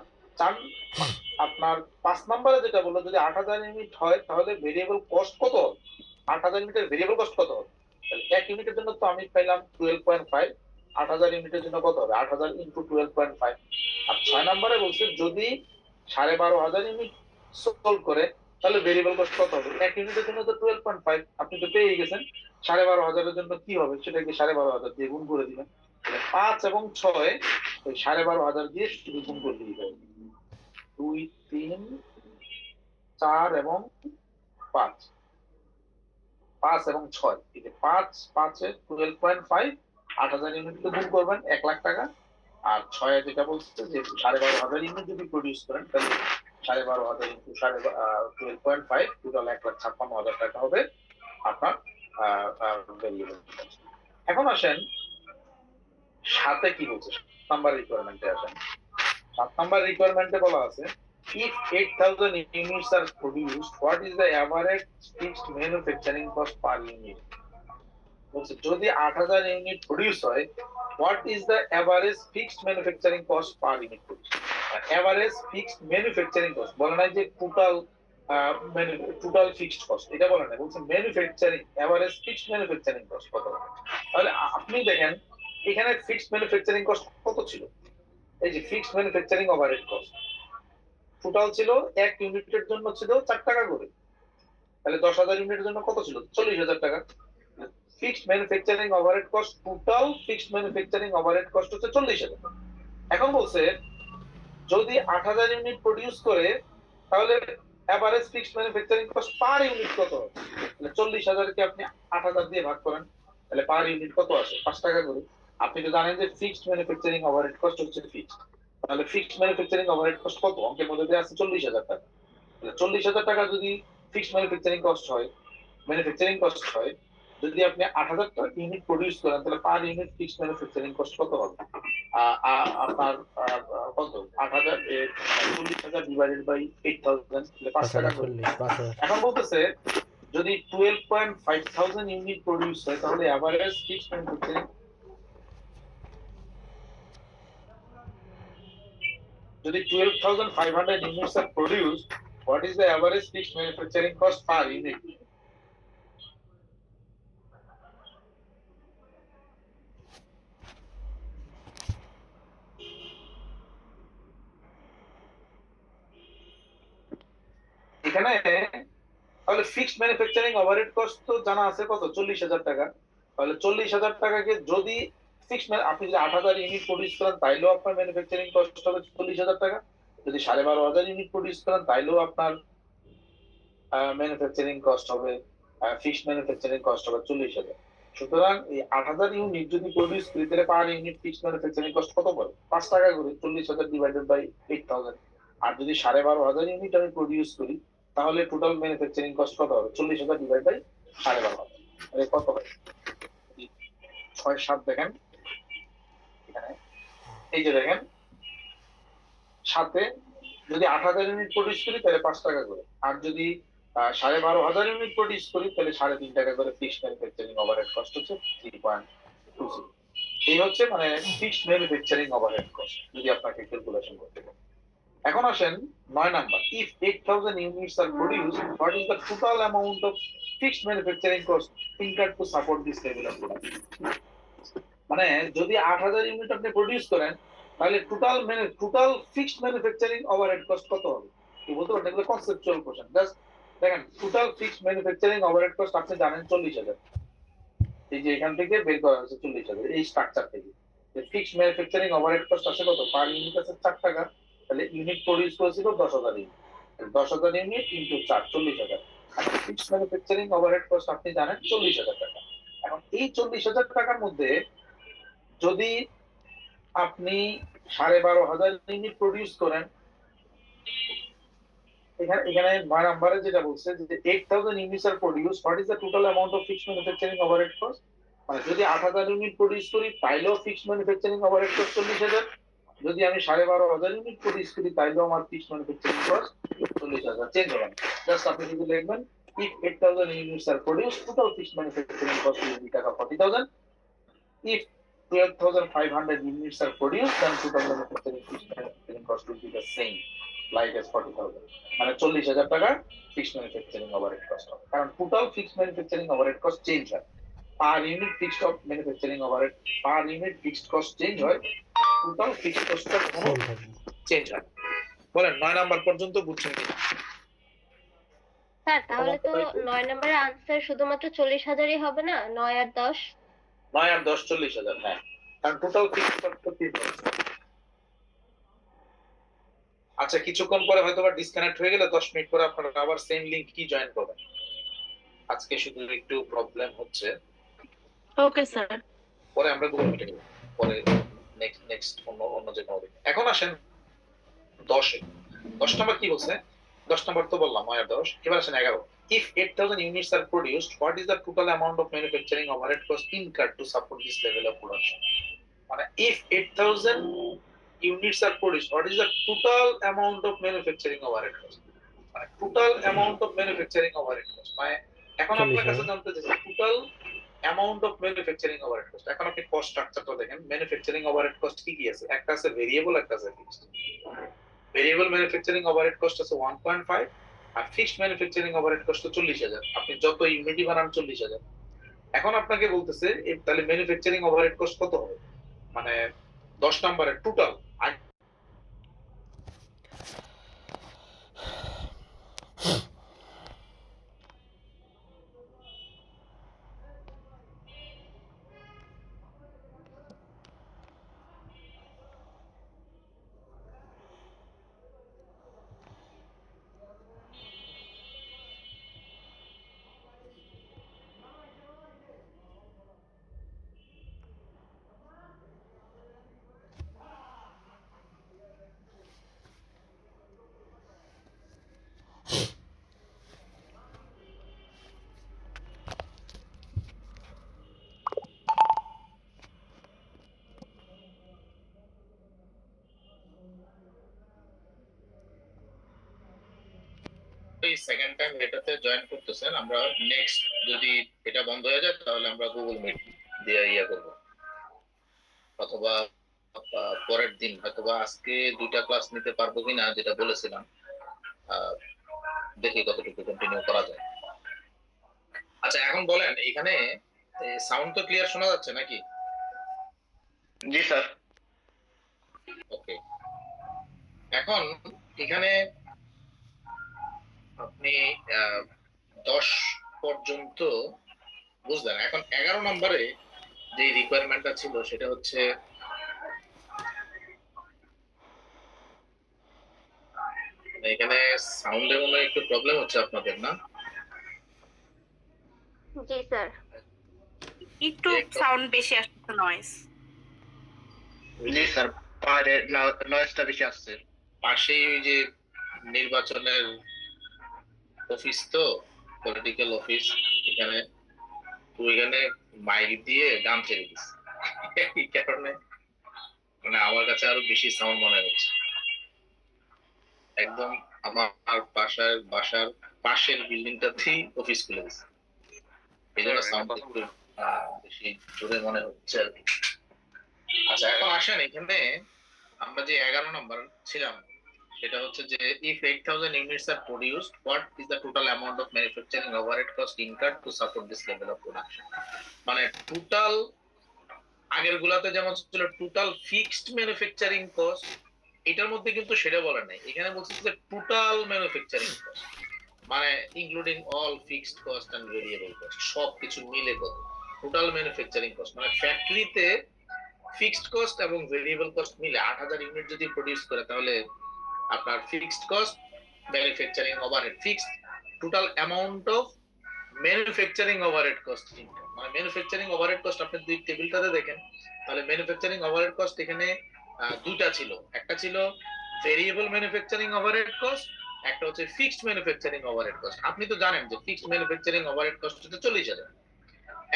S1: আপনার 5 নম্বরে যেটা বললো, যদি 8,000 ইউনিট হয়, তাহলে ভেরিয়েবল কস্ট কত হবে? 8,000 ইউনিটের ভেরিয়েবল কস্ট কত হবে? তাহলে এক ইউনিটের জন্য তো আমি পাইলাম 12.5, 8,000 ইউনিটের জন্য কত হবে? 8,000 ইন্টু 12.5। আর 6 নম্বরে বলছে যদি 12,500 ইউনিট সোল্ড করে, তাহলে ভেরিয়েবল কস্ট কত হবে? এক ইউনিটের জন্য তো 12.5, আপনি তো পেয়ে গেছেন। 12,500 এর জন্য কি হবে সেটাকে 12,500 দিয়ে গুণ করে দিবেন। 5 এবং 6 ওই 12,500 দিয়ে শুধু গুণ করে দিতে হবে। 2, 3, 4 এবং 5, 5 এবং 6, এই যে 5, 5 এর 12.5, 8,000 ইউনিট গুণ করবেন 1 লাখ টাকা। আর 6 যেটা বলছে যে 12,500 ইউনিট যদি প্রডিউস করেন, তাহলে 12,500 ইন্টু 12.5, টোটাল 1,56,000 টাকা হবে আপনার ভেরিয়েবল। এখন আসেন সাথে কি বলছে, 7 নাম্বার রিকোয়ারমেন্টে আসেন। 7 নাম্বার রিকোয়ারমেন্টে বলা আছে, if 8,000 units are produced, what is the average fixed manufacturing cost per unit? বলছে যদি 8,000 ইউনিট প্রডিউস হয়, what is the average fixed manufacturing cost per unit produced? Average fixed manufacturing cost বলে নাই যে total fixed cost, এটা বলে নাই, বলছে manufacturing average fixed manufacturing cost কত হবে। তাহলে আপনি দেখেন এখানে ফিক্সড ম্যানুফ্যাকচারিং কস্ট কত ছিল? এই যে fixed manufacturing overhead cost, total ছিল এক ইউনিটের জন্য ছিল 4 টাকা করে, তাহলে 10,000 ইউনিটের জন্য কত ছিল? 40,000 টাকা। Fixed manufacturing overhead cost, total fixed manufacturing overhead cost হচ্ছে 40,000। এখন বলছে যদি 8,000 ইউনিট প্রডিউস করে তাহলে average fixed manufacturing cost per unit কত হবে? তাহলে 40,000 কে আপনি 8,000 দিয়ে ভাগ করেন, তাহলে পার ইউনিট কত আসে? 5 টাকা করে। আপনি তো জানেন যে ফিক্সড ম্যানুফ্যাকচারিং ওভারহেড কস্ট হচ্ছে ফিক্সড, তাহলে ফিক্সড ম্যানুফ্যাকচারিং ওভারহেড কস্ট কত? অঙ্কের মধ্যে দেওয়া আছে 40,000 টাকা। তাহলে 40,000 টাকা যদি ফিক্সড ম্যানুফ্যাকচারিং কস্ট হয়, যদি আপনি 8,000 ইউনিট প্রডিউস করেন তাহলে পার ইউনিট ফিক্সড ম্যানুফ্যাকচারিং কস্ট কত হবে? আপনার কত? 8,000 40,000 ডিভাইডেড বাই 8,000, তাহলে 5 টাকা করে।
S5: 5,000।
S1: এখন বলতেছে যদি 12,500 ইউনিট প্রডিউস হয় তাহলে এভারেজ ফিক্সড ম্যানুফ্যাকচারিং, যদি 12,500 units are produced, what is the average fixed manufacturing cost per unit? এখানে তাহলে ফিক্সড ম্যানুফ্যাকচারিং ওভারহেড কস্ট তো জানা আছে কত? 40,000 টাকা। তাহলে 40,000 টাকাকে যদি আপনি যদি 8,000 ইউনিট প্রডিউস করেন তাইলেও আপনার ম্যানুফ্যাকচারিং কস্ট হবে 40,000 টাকা। যদি 12,500 ইউনিট প্রডিউস করেন তাইলেও আপনার ম্যানুফ্যাকচারিং কস্ট হবে, ফিক্সড ম্যানুফ্যাকচারিং কস্ট হবে 40,000। সুতরাং এই 8,000 ইউনিট যদি প্রডিউস করি তাহলে পার ইউনিট ফিক্সড ম্যানুফ্যাকচারিং কস্ট কত পড়ে? 5 টাকা করে। 40,000 ডিভাইডেড বাই 8,000। আর যদি 12,500 ইউনিট আমি প্রডিউস করি তাহলে টোটাল ম্যানুফ্যাকচারিং কস্ট কত হবে? 40,000 ডিভাইড বাই 12,500, তাহলে কত হয়? 6-7 দেখেন এখানে, এই যে দেখেন সাথে যদি 8,000 ইউনিট প্রডিউস করি তাহলে 5 টাকা করে, আর যদি 12,500 ইউনিট প্রডিউস করি তাহলে 3.5 টাকা করে ফিক্সড ম্যানুফ্যাকচারিং ওভারহেড কস্ট হচ্ছে 3.20। এই হচ্ছে মানে ফিক্সড ম্যানুফ্যাকচারিং ওভারহেড কস্ট যদি আপনাকে ক্যালকুলেশন করতে হবে। এখন আসেন 9 number, if 8,000 units are produced, what is the total amount of fixed manufacturing cost incurred to support this level of production? মানে যদি 8,000 ইউনিট আপনি প্রডিউস করেন তাহলে total fixed manufacturing overhead cost কত হবে? কি বলতে পারেন? এগুলো কনসেপচুয়াল কোশ্চেন। জাস্ট দেখেন total fixed manufacturing overhead cost আপনি জানেন 40,000, এই যে এখান থেকে বের করা হয়েছে 40,000 এই স্ট্রাকচার থেকে। ফিক্সড ম্যানুফ্যাকচারিং ওভারহেড কস্ট আছে কত? পার ইউনিট আছে 4 টাকা, তাহলে ইউনিট প্রডিউস করেছিল 10,000 ইউনিট, 10,000 ইউনিট ইনটু 4, 40,000। এখন ফিক্সড ম্যানুফ্যাকচারিং ওভারহেড কস্ট আপনি জানেন 40,000 টাকা। এখন এই 40,000 টাকার মধ্যে যদি আপনি 12,500 ইউনিট প্রডিউস করেন, এখানে 9 নম্বরে যেটা বলছে যে 8,000 units are produce, what is the total amount of fixed manufacturing overhead cost? মানে যদি 8,000 ইউনিট প্রডিউস করি তাইলেও ফিক্সড ম্যানুফ্যাকচারিং ওভারহেড কস্ট 40,000, যদি আমি 12,500 ইউনিট প্রডিউস করি তাইলেও আমার ফিক্সড ম্যানুফ্যাকচারিং কস্ট 40,000। চেঞ্জ হবে না, জাস্ট আপনি শুধু লিখবেন if 8,000 units are produced, total fixed manufacturing cost will be টাকা 40,000. If 12,500 units are produced, then total manufacturing cost will be the same, like as 40,000. মানে 40,000 টাকা ফিক্সড ম্যানুফ্যাকচারিং ওভারহেড কস্ট হবে, কারণ total fixed manufacturing overhead cost change হয়। Per unit fixed of manufacturing overhead, per unit fixed cost change হয়, total fixed কস্টটা কোনো change হয়। বলেন 9 নাম্বার পর্যন্ত বুঝছেন কি?
S3: স্যার তাহলে তো 9 নম্বরের আনসার শুধুমাত্র 40,000ই হবে না, 9 আর 10?
S1: 9 আর 10 40,000, হ্যাঁ, কারণ টোটাল ফিক্সড কস্ট তো 30,000। আচ্ছা কিছুক্ষণ পরে হয়তো বা ডিসকানেক্ট হয়ে গেলে 10 মিনিট পরে আপনারা আবার সেম লিংক কি জয়েন করবেন। আজকে শুধু একটু প্রবলেম হচ্ছে,
S2: ওকে স্যার।
S1: পরে আমরা গুগল মিটে নিব, পরে নেক্সট অন্য যে কোনো দিন। এখন আসেন 10 নাম্বার কি বলছে? 10 নাম্বার তো বললাম 9 আর 10, এবার আসেন 11। If 8,000 units are produced, what is the total amount of manufacturing overhead cost incurred to support this level of production? মানে if 8,000 units are produced, what is the total amount of manufacturing overhead cost? মানে total amount of manufacturing overhead cost মানে এখন আপনার কাছে জানতে চাইছে total amount of manufacturing overhead cost। এখন আপনি কস্ট স্ট্রাকচারটা দেখেন, ম্যানুফ্যাকচারিং ওভারহেড কস্ট কি কি আছে? একটা আছে ভেরিয়েবল, একটা আছে fixed. Variable manufacturing overhead cost আছে 1.5, আর ফিক্সড ম্যানুফ্যাকচারিং ওভারহেড কস্ট 40,000। আপনি যত ইউনিটই বানান 40,000। এখন আপনাকে বলতেছে তাহলে ম্যানুফ্যাকচারিং ওভারহেড কস্ট কত হবে? মানে 10 নম্বরের টোটাল সেকেন্ড টাইম এটাতে জয়েন করতেছেন, আমরা নেক্সট যদি এটা বন্ধ হয়ে যায় তাহলে আমরা গুগল মিট দিয়ে করব, অথবা পরের দিন হয়তোবা আজকে 2টা ক্লাস নিতে পারবো কিনা যেটা বলেছিলাম, দেখি কতটুকু কন্টিনিউ করা যায়। আচ্ছা এখন বলেন, এখানে সাউন্ড তো ক্লিয়ার শোনা যাচ্ছে নাকি?
S4: জি স্যার।
S1: ওকে, এখন এখানে আপনি 10 পর্যন্ত বুঝলেন। এখন 11 নম্বরে যে রিকোয়ারমেন্টটা ছিল সেটা হচ্ছে এখানে সাউন্ডের মনে হয় একটু প্রবলেম হচ্ছে আপনাদের, না?
S3: জি স্যার।
S2: একটু সাউন্ড বেশি আসছে, নয়েজ।
S4: জি স্যার, বাইরে নয়েজটা বেশি আসছে।
S1: পাশেই ওই যে নির্বাচনের অফিস, তো পলিটিক্যাল অফিস, এখানে ওইখানে মাইক দিয়ে গান ছেড়ে দিচ্ছে, এই কারণে মানে আমার কাছে আরো বেশি সাউন্ড মনে হচ্ছে। একদম আমার বাসার পাশের বিল্ডিংটাতেই অফিস খুলে দিচ্ছে, এই জন্য সাউন্ড একটু বেশি জোরে মনে হচ্ছে আর কি। আচ্ছা এখন আসেন, এখানে আমরা যে 11 নম্বর ছিলাম সেটা হচ্ছে যে if 8000 units are produced, what is the total amount of manufacturing overhead cost incurred to support this level of production? মানে টোটাল আগের গুলাতে যেমন ছিল টোটাল ফিক্সড ম্যানুফ্যাকচারিং কস্ট, এটার মধ্যে কিন্তু সেটা বলা নাই। এখানে বলছে যে টোটাল ম্যানুফ্যাকচারিং কস্ট, মানে including all fixed cost and variable cost, সবকিছু মিলে কত টোটাল ম্যানুফ্যাকচারিং কস্ট। মানে ফ্যাক্টরিতে ফিক্সড কস্ট এবং ভেরিয়েবল কস্ট মিলে 8000 ইউনিট যদি প্রডিউস করে তাহলে আপনার fixed cost, manufacturing overhead, fixed total amount of manufacturing overhead cost, মানে ম্যানুফ্যাকচারিং ওভারহেড কস্ট আপনি দুই টেবিলটাতে দেখেন তাহলে ম্যানুফ্যাকচারিং ওভারহেড কস্ট এখানে দুইটা ছিল, একটা ছিল ভেরিয়েবল ম্যানুফ্যাকচারিং ওভারহেড কস্ট, একটা হচ্ছে ফিক্সড ম্যানুফ্যাকচারিং ওভারহেড কস্ট। আপনি তো জানেন যে ফিক্সড ম্যানুফ্যাকচারিং ওভারহেড কস্ট হচ্ছে 40,000।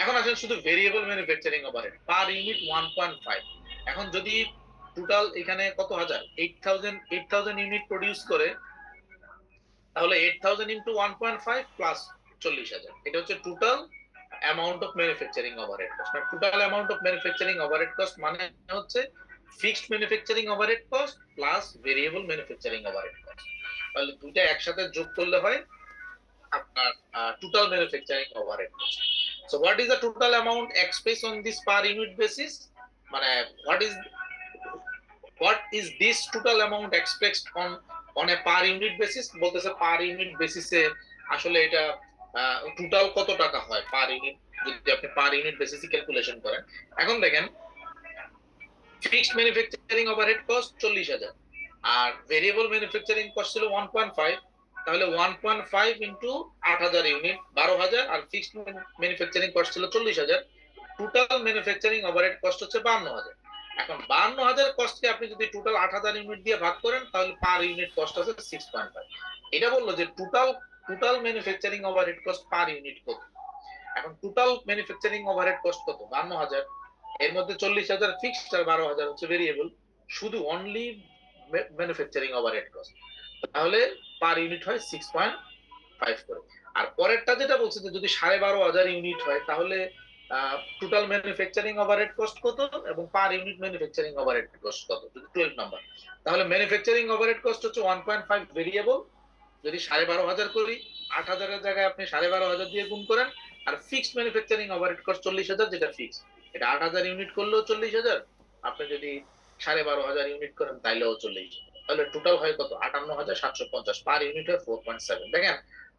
S1: এখন আসেন শুধু variable manufacturing overhead per unit 1.5। এখন যদি টোটাল এখানে কত হাজার 8000 ইউনিট প্রডিউস করে তাহলে 8000 ইনটু 1.5 প্লাস 40,000, এটা হচ্ছে total amount of manufacturing overhead cost. মানে total amount of manufacturing overhead cost মানে হচ্ছে fixed manufacturing overhead cost plus variable manufacturing overhead cost. তাহলে দুইটা একসাথে যোগ করলে হয় আপনার total manufacturing overhead cost. So what is the total amount express on this per unit basis, মানে what is this total amount expressed on a per unit basis? বলতেছে per unit বেসিসে আসলে এটা টোটাল কত টাকা হয় পার ইউনিট যদি আপনি পার ইউনিট বেসিসে ক্যালকুলেশন করেন। এখন দেখেন ফিক্সড ম্যানুফ্যাকচারিং ওভারহেড কস্ট 40,000 আর ভেরিয়েবল ম্যানুফ্যাকচারিং কস্ট ছিল 1.5, তাহলে 1.5 ইনটু 8000 ইউনিট 12,000 আর ফিক্সড ম্যানুফ্যাকচারিং কস্ট ছিল 40,000, টোটাল ম্যানুফ্যাকচারিং ওভারহেড কস্ট হচ্ছে 52,000। এখন 52,000 কস্টকে আপনি যদি টোটাল 8000 ইউনিট দিয়ে ভাগ করেন তাহলে পার ইউনিট কস্ট আছে 6.5। এটা বললো যে total manufacturing overhead cost per unit কত। এখন টোটাল ম্যানুফ্যাকচারিং ওভারহেড কস্ট কত 52,000, এর মধ্যে 40,000 ফিক্সড আর 12,000 হচ্ছে ভেরিয়েবল, শুধু অনলি ম্যানুফ্যাকচারিং ওভারহেড কস্ট, তাহলে পার ইউনিট হয় 6.5 করে। আর পরেরটা যেটা বলছে যে যদি 12,500 ইউনিট হয় তাহলে টোটাল ম্যানুফ্যাকচারিং ওভারহেড কস্ট কত এবং per unit manufacturing overhead cost কত, 12 নাম্বার। তাহলে ম্যানুফ্যাকচারিং ওভারহেড কস্ট হচ্ছে 1.5 ভেরিয়েবল, যদি 12,500 করি 8,000 এর জায়গায় আপনি 12,500 দিয়ে গুণ করেন, আর ফিক্সড ম্যানুফ্যাকচারিং ওভারহেড কস্ট 40,000 যেটা ফিক্সড, এটা 8,000 ইউনিট করলেও 40,000, আপনি যদি 12,500 ইউনিট করেন তাইলেও 40,000, তাহলে টোটাল হয় কত 58,750, পার ইউনিট হয় 4.7। দেখেন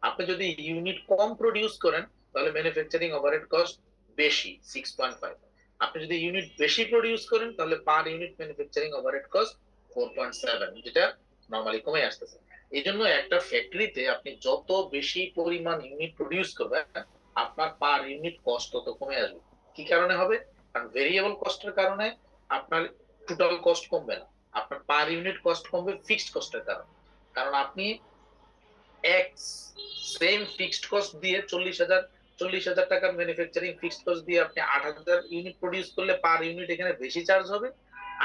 S1: আপনি যদি ইউনিট কম প্রডিউস করেন তাহলে ম্যানুফ্যাকচারিং ওভারহেড কস্ট বেশি 6.5, আপনি যদি ইউনিট বেশি প্রডিউস করেন তাহলে per unit manufacturing overhead cost 4.7, যেটা নরমালি কমে আসতেছে। এই জন্য একটা ফ্যাক্টরিতে আপনি যত বেশি পরিমাণ ইউনিট প্রডিউস করবেন আপনার পার ইউনিট কস্ট তত কমে আসবে। কি কারণে হবে? কারণ ভেরিয়েবল কস্টের কারণে আপনার টোটাল কস্ট কমবে না, আপনার পার ইউনিট কস্ট কমবে ফিক্সড কস্টের কারণে। কারণ আপনি এক সেম ফিক্সড কস্ট দিয়ে 40,000 টাকার ম্যানুফ্যাকচারিং ফিক্সড কস্ট দিয়ে আপনি 8,000 ইউনিট প্রডিউস করলে পার ইউনিট এখানে বেশি চার্জ হবে।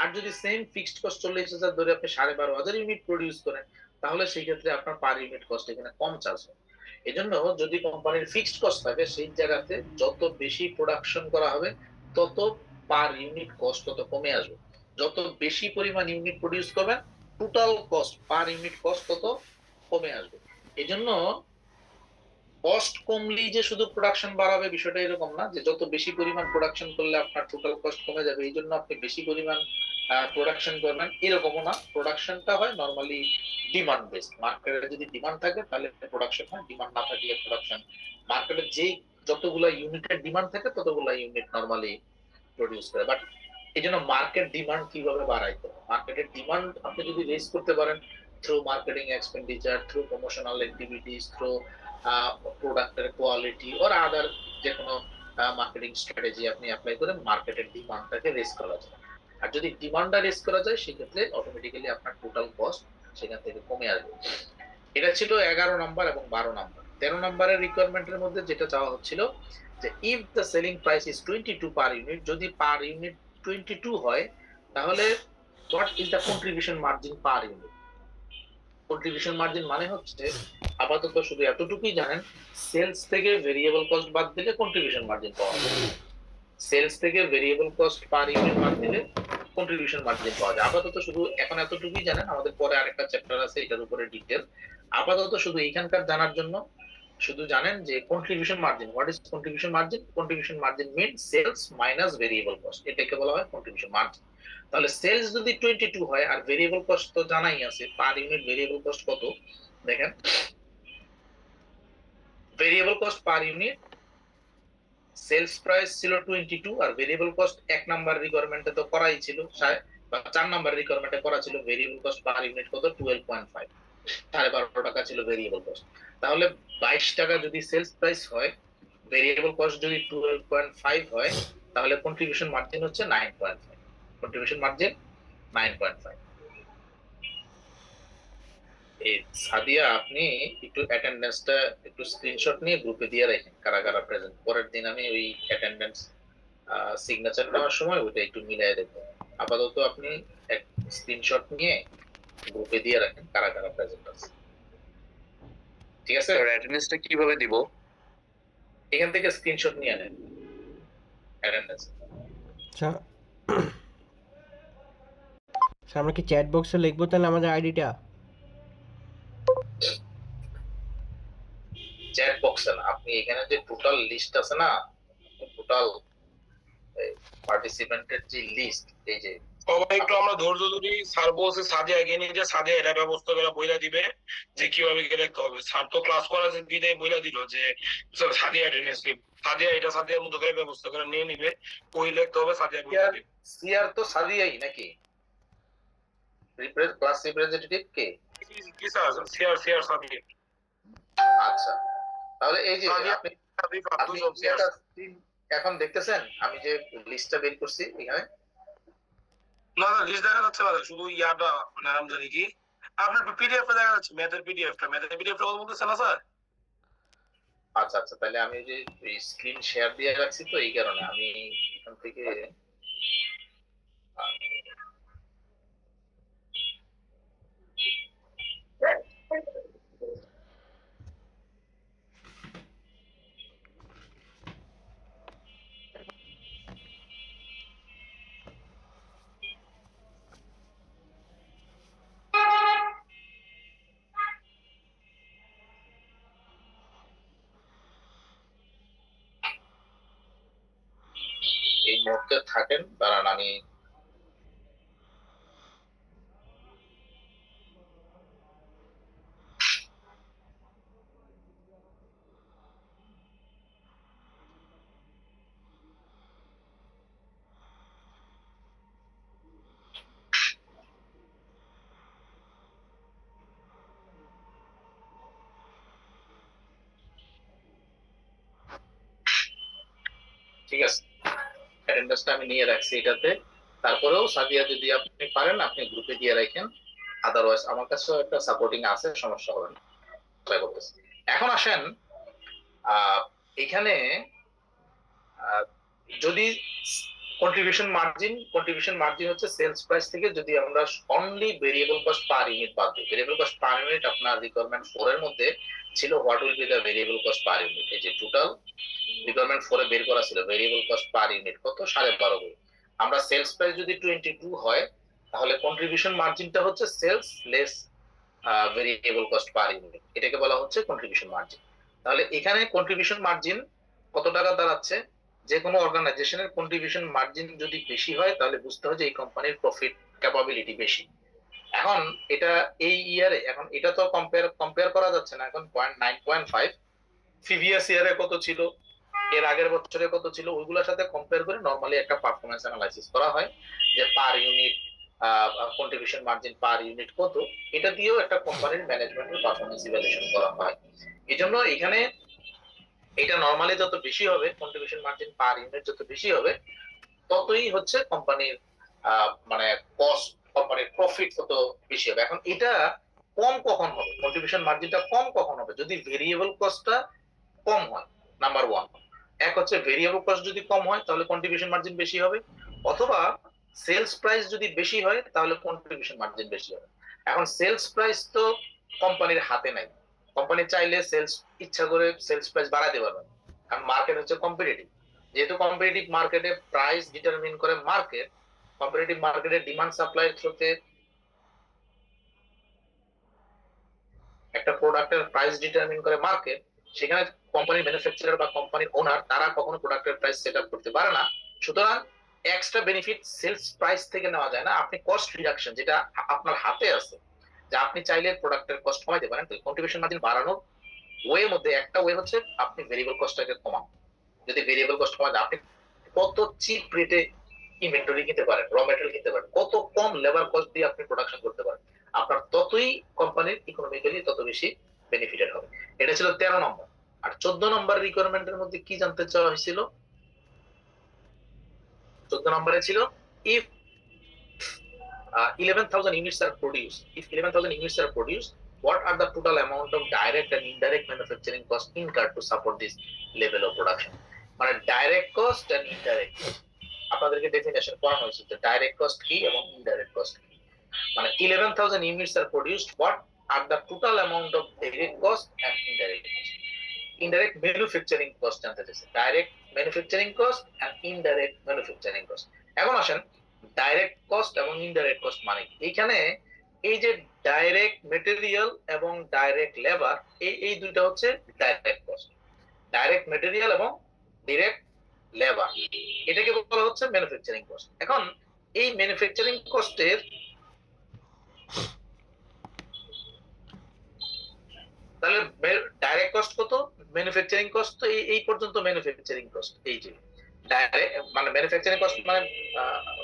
S1: আর যদি সেম ফিক্সড কস্ট 40,000 ধরে আপনি 12,500 ইউনিট প্রডিউস করেন তাহলে সেই ক্ষেত্রে আপনার পার ইউনিট কস্ট এখানে কম চার্জ হবে। এজন্য যদি কোম্পানির ফিক্সড কস্ট থাকে সেই জায়গাতে যত বেশি প্রোডাকশন করা হবে তত পার ইউনিট কস্ট তত কমে আসবে। যত বেশি পরিমাণ ইউনিট প্রডিউস করবেন total cost per unit cost তত কমে আসবে। এজন্য কস্ট কমলেই যে শুধু প্রোডাকশন বাড়াবে বিষয়টা এরকম না, যে যত বেশি পরিমাণ প্রোডাকশন করলে আপনার টোটাল কস্ট কমে যাবে এই জন্য আপনি বেশি পরিমাণ প্রোডাকশন করবেন এরকমও না। প্রোডাকশনটা হয় নর্মালি ডিমান্ড বেসড, মার্কেটে যদি ডিমান্ড থাকে তাহলে প্রোডাকশন হয়, ডিমান্ড না থাকলে প্রোডাকশন। মার্কেটে যে যতগুলা ইউনিটের ডিমান্ড থাকে ততগুলা ইউনিট নর্মালি প্রডিউস করে। বাট এই জন্য মার্কেট ডিমান্ড কিভাবে বাড়াইতে হবে, মার্কেটের ডিমান্ড আপনি যদি রেজ করতে পারেন through marketing expenditure, through promotional activities, through প্রোডাক্টের কোয়ালিটি অর আদার যে কোনো মার্কেটিং স্ট্র্যাটেজি আপনি অ্যাপ্লাই করে মার্কেটের ডিমান্ডটাকে রেজ করা যায়। আর যদি ডিমান্ডটা রেজ করা যায় সেক্ষেত্রে অটোমেটিক্যালি আপনার টোটাল কস্ট সেখান থেকে কমে আসবে। এটা ছিল 11 নম্বর এবং 12 নম্বর। 13 নম্বরের রিকোয়ারমেন্টের মধ্যে যেটা চাওয়া হচ্ছিল যে if the selling price is 22 per unit, যদি পার ইউনিট 22 হয় তাহলে what is the contribution margin per unit. Contribution margin মানে হচ্ছে আপাতত শুধু এতটুকুই জানেন, সেলস থেকে ভেরিয়েবল কস্ট বাদ দিলে কন্ট্রিবিউশন মার্জিন পাওয়া যায়। সেলস থেকে ভেরিয়েবল কস্ট পার ইউনিট বাদ দিলে কন্ট্রিবিউশন মার্জিন পাওয়া যায়। আপাতত শুধু এখন এতটুকুই জানেন, আমাদের পরে আরেকটা চ্যাপ্টার আছে এটার উপরে ডিটেল। আপাতত শুধু এইখানকার জানার জন্য শুধু জানেন যে contribution margin, what is contribution margin. Contribution margin mean sales minus variable cost, এটাকে বলা হয় কন্ট্রিবিউশন মার্জিন। তাহলে সেলস যদি 22 হয় আর ভেরিয়েবল কস্ট তো জানাই আছে, পার ইউনিট ভেরিয়েবল কস্ট কত দেখেন, variable cost per unit sales price ছিল 22 আর ভেরিয়েবল কস্ট 1 নাম্বার রিকোয়ারমেন্টে তো করাই ছিল, বা 4 নাম্বার রিকোয়ারমেন্টে করা ছিল ভেরিয়েবল কস্ট পার ইউনিট কত 12.5, 12.5 টাকা ছিল ভেরিয়েবল কস্ট। তাহলে 22 টাকা যদি সেলস প্রাইস হয়, ভেরিয়েবল কস্ট যদি 12.5 হয়, তাহলে কন্ট্রিবিউশন মার্জিন হচ্ছে 9.5। Contribution margin 9.5। এই সাদিয়া আপনি একটু অ্যাটেন্ডেন্সটা একটু স্ক্রিনশট নিয়ে গ্রুপে দিয়ে রাখেন কারা কারা প্রেজেন্ট। পরের দিন আমি ওই অ্যাটেন্ডেন্স সিগনেচার নেওয়ার সময় ওইটা একটু মিলাই দেবো। আপাতত আপনি এক স্ক্রিনশট নিয়ে গ্রুপে দিয়ে রাখেন কারা কারা প্রেজেন্ট আছে, ঠিক আছে?
S5: স্যার অ্যাটেন্ডেন্সটা কিভাবে দিব?
S1: এখান থেকে স্ক্রিনশট নিয়ে নেন অ্যাটেন্ডেন্স।
S6: আচ্ছা স্যার আমরা কি চ্যাট বক্সে লিখবো তাহলে আমাদের আইডিটা?
S1: চ্যাট বক্সে না, আপনি এখানে যে টোটাল লিস্ট আছে না, টোটাল পার্টিসিপেন্টের যে লিস্ট, এই যে
S7: সবাই একটু আমরা ধৈর্য ধরি। স্যার বলছে সাদিয়া এগিয়ে নিয়ে যে সাদিয়া এটা ব্যবস্থা করে বইলা দিবে যে কিভাবে কি লিখতে হবে। স্যার তো ক্লাস করা যে বিদায় বইলা দিল যে সাদিয়া অ্যাটেন্ডেন্স নিবে, সাদিয়া এটা সাদিয়ার মতো করে ব্যবস্থা করে নিয়ে নিবে, ওই লিখতে হবে সাদিয়া বইলা দিবে।
S1: সিআর তো সাদিয়াই নাকি ক্লাস রিপ্রেজেন্টেটিভ কে?
S7: কি স্যার সিআর সাদিয়া।
S1: আচ্ছা তাহলে এই যে
S7: সাদিয়া
S1: আপনি
S7: আপনি
S1: একটা screen এখন দেখতেছেন আমি যে লিস্টটা বের করছি এখানে।
S7: না না লিস্ট দেখা যাচ্ছে না, শুধু ইয়াটা নাম জানি কি আপনার পিডিএফ টা দেখা যাচ্ছে, ম্যাথের পিডিএফটা কথা বলতেছেন না স্যার?
S1: আচ্ছা আচ্ছা তাহলে আমি যে স্ক্রিন শেয়ার দিয়ে রাখছি তো এই কারণে আমি এখান থেকে এই মুহূর্তে থাকেন, দাঁড়ান আমি ঠিক আছে অ্যাটেন্ডেন্সটা আমি নিয়ে রাখছি এটাতে। তারপরেও সাদিয়া যদি আপনি পারেন আপনি গ্রুপে দিয়ে রাখেন, আদারওয়াইজ আমার কাছেও একটা সাপোর্টিং আছে, সমস্যা হবে না, ট্রাই করতেছি। এখন আসেন এখানে যদি কন্ট্রিবিউশন মার্জিন হচ্ছে সেলস প্রাইস থেকে যদি আমরা only variable cost per unit বাদ দিই। ভেরিয়েবল কস্ট পার ইউনিট আপনার রিকোয়ারমেন্ট 4 এর মধ্যে ছিল what will be the variable cost per unit. এই যে টোটাল রিকোয়ারমেন্ট 4 এ বের করা ছিল ভেরিয়েবল কস্ট পার ইউনিট কত 12.5 আমরা সেলস প্রাইস যদি 22 হয় তাহলে কন্ট্রিবিউশন মার্জিনটা হচ্ছে sales less variable cost per unit, এটাকে বলা হচ্ছে কন্ট্রিবিউশন মার্জিন। তাহলে এখানে কন্ট্রিবিউশন মার্জিন কত টাকা দাঁড়াচ্ছে? যে কোনো অর্গানাইজেশনের কন্ট্রিবিউশন মার্জিন যদি বেশি হয় তাহলে বুঝতে হবে যে এই কোম্পানির প্রফিট ক্যাপাবিলিটি বেশি। এখন এটা এই ইয়ারে, এখন এটা তো কম্পেয়ার করা যাচ্ছে না। এখন 9.5 প্রিভিয়াস ইয়ারে কত ছিল, এর আগের বছরে কত ছিল, ওইগুলোর সাথে কম্পেয়ার করে নরমালি একটা পারফরম্যান্স অ্যানালাইসিস করা হয় যে per unit contribution margin per unit কত, এটা দিয়েও একটা কোম্পানির ম্যানেজমেন্টের পারফরম্যান্স ইভ্যালুয়েশন করা হয়। এজন্য এখানে এটা নরমালি যত বেশি হবে, কন্ট্রিবিউশন মার্জিন পার ইউনিট যত বেশি হবে, ততই হচ্ছে কোম্পানির মানে কস্ট, কোম্পানির প্রফিট তত বেশি হবে। এখন এটা কম কখন হবে, কন্ট্রিবিউশন মার্জিনটা কম কখন হবে? যদি ভেরিয়েবল কস্টটা কম হয়। নাম্বার 1 এক হচ্ছে ভেরিয়েবল কস্ট যদি কম হয় তাহলে কন্ট্রিবিউশন মার্জিন বেশি হবে, অথবা সেলস প্রাইস যদি বেশি হয় তাহলে কন্ট্রিবিউশন মার্জিন বেশি হবে। এখন সেলস প্রাইস তো কোম্পানির হাতে নাই, কোম্পানি চাইলে সেলস ইচ্ছা করে সেলস প্রাইস বাড়াতে পারবে, কারণ মার্কেট হচ্ছে কম্পিটিটিভ। যেহেতু কম্পিটিটিভ মার্কেটে প্রাইস ডিটারমিন করে মার্কেট, কম্পিটিটিভ মার্কেটে ডিমান্ড সাপ্লাই এর থ্রুতে একটা প্রোডাক্টের প্রাইস ডিটারমিন করে মার্কেট, সেখানে কোম্পানির ম্যানুফ্যাকচারার বা কোম্পানির ওনার তারা কখনো প্রোডাক্টের প্রাইস সেট আপ করতে পারে না। সুতরাং এক্সট্রা বেনিফিট সেলস প্রাইস থেকে নেওয়া যায় না, আপনি কস্ট রিডাকশন যেটা আপনার হাতে আছে, যে আপনি চাইলে প্রোডাক্টের কস্ট কমাইতে পারেন। তো কন্ট্রিবিউশন মার্জিন বাড়ানোর ওয়ে মধ্যে একটা ওয়ে হচ্ছে আপনি ভেরিয়েবল কস্টটাকে কমান। যদি ভেরিয়েবল কস্ট কমান, আপনি কত চিপ রেটে ইনভেন্টরি কিনতে পারেন, র ম্যাটেরিয়াল কিনতে পারেন, কত কম লেবার কস্ট দিয়ে আপনি প্রোডাকশন করতে পারেন, আপনার ততই কোম্পানির ইকোনমিক্যালি তত বেশি বেনিফিটেড হবে। এটা ছিল 13 নম্বর। আর 14 নম্বর রিকোয়ারমেন্টের মধ্যে কি জানতে চাওয়া হয়েছিল? 14 নম্বরে ছিল if 11,000 units are produced, if 11,000 units are produced, what are the total amount of direct and indirect manufacturing cost incurred to support this level of production? মানে direct cost and indirect cost আপনাদেরকে definition করানো হয়েছে যে direct cost কি এবং indirect cost কি। মানে 11,000 units are produced, what are the total amount of direct cost and indirect cost? Indirect manufacturing cost জানতে চাইছে, direct manufacturing cost and indirect manufacturing cost. এখন আসেন ডাইরেক্ট কস্ট এবং ইনডাইরেক্ট কস্ট মানে কি? এইখানে এই যে ডাইরেক্ট মেটেরিয়াল এবং ডাইরেক্ট লেবার, এই দুইটা হচ্ছে ডাইরেক্ট কস্ট। ডাইরেক্ট মেটেরিয়াল এবং ডাইরেক্ট লেবার, এটাকে বলা হচ্ছে ম্যানুফ্যাকচারিং কস্ট। এখন এই ম্যানুফ্যাকচারিং কস্টের তাহলে ডাইরেক্ট কস্ট কত, ম্যানুফ্যাকচারিং কস্ট তো এই পর্যন্ত ম্যানুফ্যাকচারিং কস্ট। এই যে ডাইরেক্ট মানে ম্যানুফ্যাকচারিং কস্ট মানে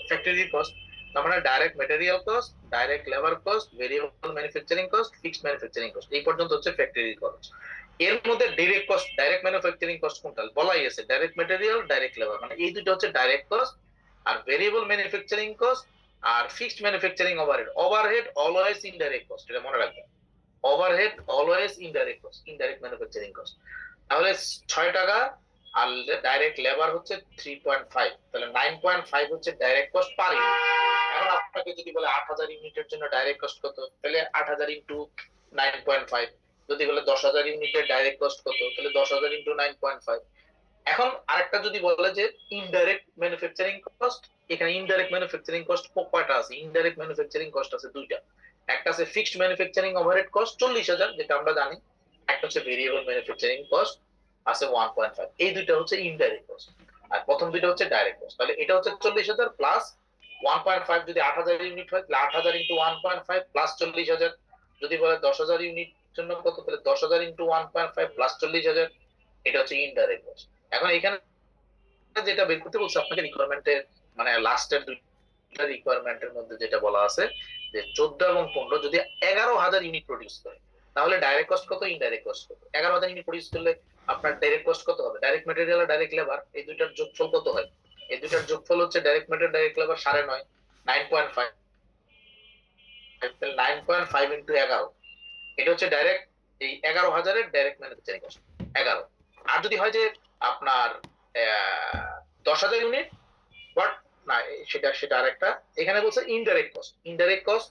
S1: ফ্যাক্টরি কস্ট, তার মানে direct material cost, direct labour cost, variable manufacturing cost, fixed manufacturing cost, এই পর্যন্ত হচ্ছে ফ্যাক্টরি কস্ট। এর মধ্যে direct cost, direct manufacturing cost কোনটা বলাই আছে, ডাইরেক্ট ম্যাটেরিয়াল, ডাইরেক্ট লেবার, মানে এই দুটো হচ্ছে ডাইরেক্ট কস্ট। আর ভেরিয়েবল ম্যানুফ্যাকচারিং কস্ট আর fixed manufacturing overhead, overhead always indirect cost, এটা মনে রাখবেন। Overhead always indirect cost, indirect manufacturing cost. তাহলে 6 টাকা আর ডাইরেক্ট লেবার হচ্ছে 3.5, তাহলে 9.5 হচ্ছে ডাইরেক্ট কস্ট পার ইউনিট। এখন আপনাকে যদি বলে 8,000 ইউনিটের জন্য ডাইরেক্ট কস্ট কত, তাহলে 8,000 ইনটু 9.5। যদি বলে 10,000 ইউনিটের ডাইরেক্ট কস্ট কত, তাহলে 10,000 ইনটু 9.5। এখন আরেকটা যদি বলে যে ইনডাইরেক্ট ম্যানুফ্যাকচারিং কস্ট, এখানে ইনডাইরেক্ট ম্যানুফ্যাকচারিং কস্ট কয়টা আছে? ইনডাইরেক্ট ম্যানুফ্যাকচারিং কস্ট আছে দুইটা, একটা আছে ফিক্সড ম্যানুফ্যাকচারিং ওভারহেড কস্ট 40,000 যেটা আমরা জানি, একটা হচ্ছে ভেরিয়েবল ম্যানুফ্যাকচারিং কস্ট আছে 1.5। এই দুইটা হচ্ছে ইনডাইরেক্ট কস্ট, আর প্রথম দুইটা হচ্ছে ডাইরেক্ট কস্ট। তাহলে এটা হচ্ছে 40,000 প্লাস 1.5, যদি 8,000 ইউনিট হয় তাহলে 8,000 ইনটু 1.5 প্লাস 40,000। যদি বলে 10,000 ইউনিট জন্য কত, তাহলে 10,000 ইনটু 1.5 প্লাস 40,000, এটা হচ্ছে ইনডাইরেক্ট কস্ট। এখন এখানে যেটা বের করতে বলছে আপনাকে রিকোয়ারমেন্টের মানে লাস্টের দুইটা রিকোয়ারমেন্টের মধ্যে যেটা বলা আছে যে 14 এবং 15 যদি 11,000 ইউনিট প্রডিউস করে তাহলে ডাইরেক্ট কস্ট কত, ইনডাইরেক্ট কস্ট কত। 11,000 ইউনিট প্রডিউস করলে আপনার ডাইরেক্ট কস্ট কত হবে? ডাইরেক্ট ম্যাটেরিয়াল আর ডাইরেক্ট লেবার এই দুইটার যোগফল কত হয়? এই দুইটার যোগফল হচ্ছে direct material direct labour 9.5, 9.5, 9.5 into 11, এটা হচ্ছে ডাইরেক্ট এই 11,000 এর ডাইরেক্ট ম্যানুফ্যাকচারিং কস্ট 11। আর যদি হয় যে আপনার 10,000 ইউনিট, বাট না সেটা সেটা আরেকটা। এখানে বলছে indirect cost, indirect cost,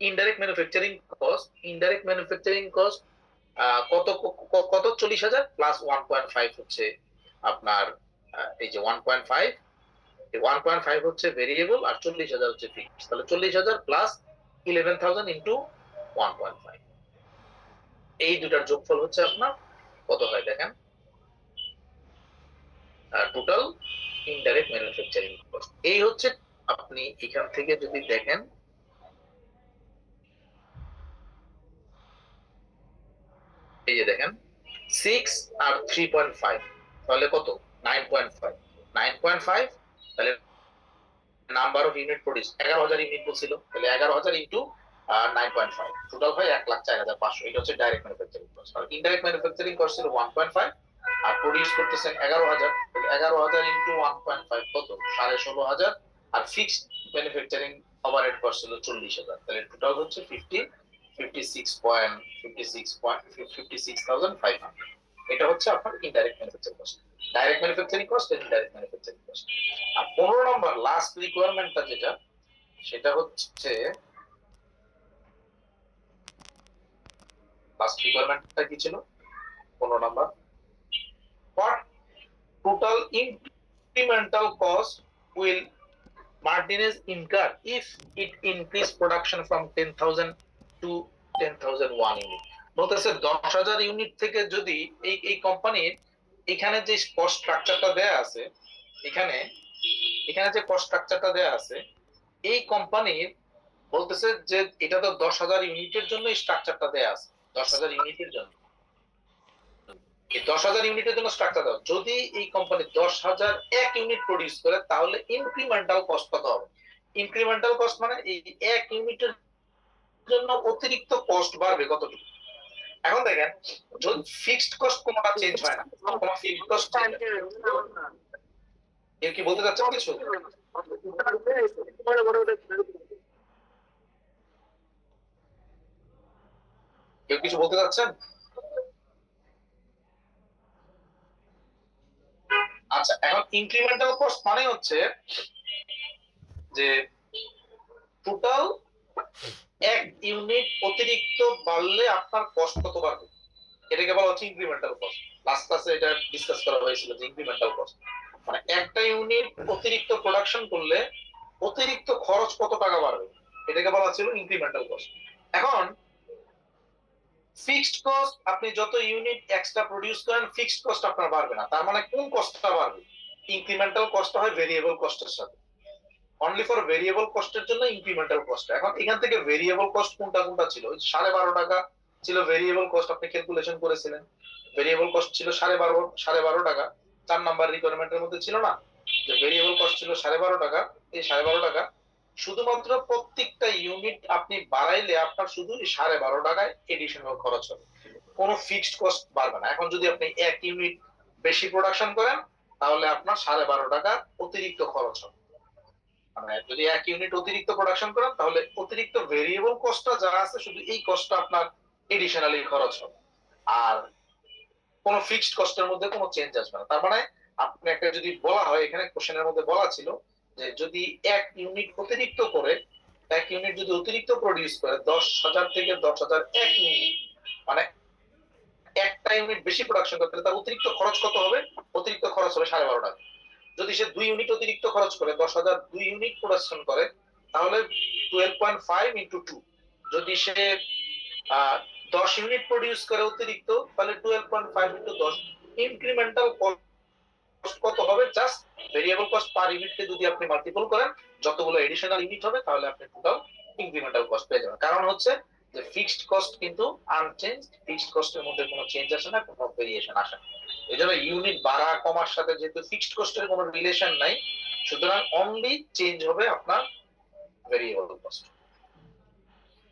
S1: indirect manufacturing cost, indirect manufacturing cost কত কত 40,000 প্লাস 1.5 হচ্ছে আপনার এই যে 1.5, 1.5 হচ্ছে ভেরিয়েবল আর 40,000 হচ্ছে ফিক্সড। তাহলে 40,000 প্লাস 11,000 ইন্টু 1.5, এই দুটার যোগফল হচ্ছে আপনার কত হয় দেখেন, টোটাল ইনডাইরেক্ট ম্যানুফ্যাকচারিং কস্ট। এই হচ্ছে আপনি এখান থেকে যদি দেখেন এই যে দেখেন 6 আর 3.5 তাহলে কত 9.5, 9.5 তাহলে number of unit produce 11,000 unit বলছিল, তাহলে 11,000 ইন্টু 9.5 টোটাল হয় 1,04,500। এটা হচ্ছে ডাইরেক্ট ম্যানুফ্যাকচারিং কস্ট। আর ইনডাইরেক্ট ম্যানুফ্যাকচারিং কস্ট ছিল 1.5 আর প্রোডিউস করতেছেন 11,000, তাহলে 11,000 ইন্টু 1.5 কত 16,500। আর ফিক্সড ম্যানুফ্যাকচারিং ওভারহেড কস্ট ছিল 40,000, তাহলে টোটাল হচ্ছে 56,500। এটা হচ্ছে আপনার indirect manufacturing cost. Direct manufacturing cost and indirect manufacturing cost. আর 15 নম্বর লাস্ট রিকোয়ারমেন্টটা যেটা সেটা হচ্ছে লাস্ট রিকোয়ারমেন্টটা কি ছিল 15 number, what total incremental cost will Martinez incur if it increase production from 10,000 to 10,001 unit. বলতেছে 10,000 ইউনিট থেকে যদি এই কোম্পানির এখানে যে কস্ট স্ট্রাকচারটা দেয়া আছে, এখানে এখানে যে কস্ট স্ট্রাকচারটা দেয়া আছে এই কোম্পানির বলতেছে যে এটা তো 10,000 ইউনিটের জন্য এই স্ট্রাকচারটা দেয়া আছে, 10,000 ইউনিটের জন্য, এই 10,000 ইউনিটের জন্য স্ট্রাকচার দাও। যদি এই কোম্পানি 10,001 ইউনিট প্রডিউস করে তাহলে ইনক্রিমেন্টাল কস্ট কত হবে? ইনক্রিমেন্টাল কস্ট মানে এই এক ইউনিটের জন্য অতিরিক্ত কস্ট বাড়বে কতটুকু। এখন দেখেন যদি ফিক্সড কস্ট কোনটা চেঞ্জ হয় না, কোন ফিক্সড কস্ট এর কি বলতে চাচ্ছেন কিছু? কেউ কিছু বলতে চাচ্ছেন? আচ্ছা, এখন ইনক্রিমেন্টাল কস্ট মানে হচ্ছে যে টোটাল এক ইউনিট অতিরিক্ত বাড়লে আপনার কস্ট কত বাড়বে, এটাকে বলা হচ্ছে ইনক্রিমেন্টাল কস্ট। লাস্ট ক্লাসে এটা ডিসকাস করা হয়েছিল যে ইনক্রিমেন্টাল কস্ট মানে একটা ইউনিট অতিরিক্ত প্রোডাকশন করলে অতিরিক্ত খরচ কত টাকা বাড়বে, এটাকে বলা ছিল ইনক্রিমেন্টাল কস্ট। এখন ফিক্সড কস্ট আপনি যত ইউনিট এক্সট্রা প্রোডিউস করেন ফিক্সড কস্ট আপনার বাড়বে না, তার মানে কোন কস্টটা বাড়বে? ইনক্রিমেন্টাল কস্ট হয় ভেরিয়েবল কস্টের সাথে, অনলি ফর ভেরিয়েবল কস্টের জন্য ইনক্রিমেন্টাল কস্ট। এখন এখান থেকে ভেরিয়েবল কস্ট কোনটা কোনটা ছিল? 12.5 টাকা ছিল ভেরিয়েবল কস্ট, আপনি ক্যালকুলেশন করেছিলেন ভেরিয়েবল কস্ট ছিল 12.5 টাকা। 4 নাম্বার রিকোয়ারমেন্টের মধ্যে ছিল না যে ভেরিয়েবল কস্ট ছিল 12.5 টাকা। এই 12.5 টাকা শুধুমাত্র প্রত্যেকটা ইউনিট আপনি বাড়াইলে আপনার শুধু 12.5 টাকায় এডিশনাল খরচ হবে, কোনো ফিক্সড কস্ট বাড়বে না। এখন যদি আপনি এক ইউনিট বেশি প্রোডাকশন করেন তাহলে আপনার 12.5 টাকা অতিরিক্ত খরচ হবে। মানে যদি এক ইউনিট অতিরিক্ত প্রোডাকশন করেন তাহলে অতিরিক্ত ভেরিয়েবল কস্টটা যা আছে শুধু এই কস্টটা আপনার এডিশনালি খরচ হবে, আর কোনো ফিক্সড কস্টের মধ্যে কোনো চেঞ্জ আসবে না। তার মানে আপনি একটা যদি বলা হয় এখানে কোশ্চেনের মধ্যে বলা ছিল যে যদি এক ইউনিট অতিরিক্ত করে, এক ইউনিট যদি অতিরিক্ত প্রডিউস করে 10,000 থেকে 10,001 ইউনিট মানে একটা ইউনিট বেশি প্রোডাকশন করতে তার অতিরিক্ত খরচ কত হবে? অতিরিক্ত খরচ হবে 12.5 টাকা। যদি সে 2 ইউনিট অতিরিক্ত খরচ করে 10,002 ইউনিট প্রোডাকশন করে তাহলে 12.5 ইনটু 2, যদি সে 10 ইউনিট প্রডিউস করে অতিরিক্ত তাহলে 12.5 ইনটু 10 ইনক্রিমেন্টাল কস্ট কত হবে? জাস্ট ভেরিয়েবল কস্ট পার ইউনিটকে যদি আপনি মাল্টিপল করেন যতগুলো এডিশনাল ইউনিট হবে তাহলে আপনি টোটাল ইনক্রিমেন্টাল কস্ট পেয়ে যাবেন। কারণ হচ্ছে যে ফিক্সড কস্ট কিন্তু আনচেঞ্জ, ফিক্সড কস্টের মধ্যে কোনো চেঞ্জ আসে না, কোনো ভেরিয়েশন আসে না। এজন্য ইউনিট বাড়া কমার সাথে যেহেতু ফিক্সড কস্টের কোনো রিলেশন নাই সুতরাং অনলি চেঞ্জ হবে আপনার ভেরিয়েবল কস্ট।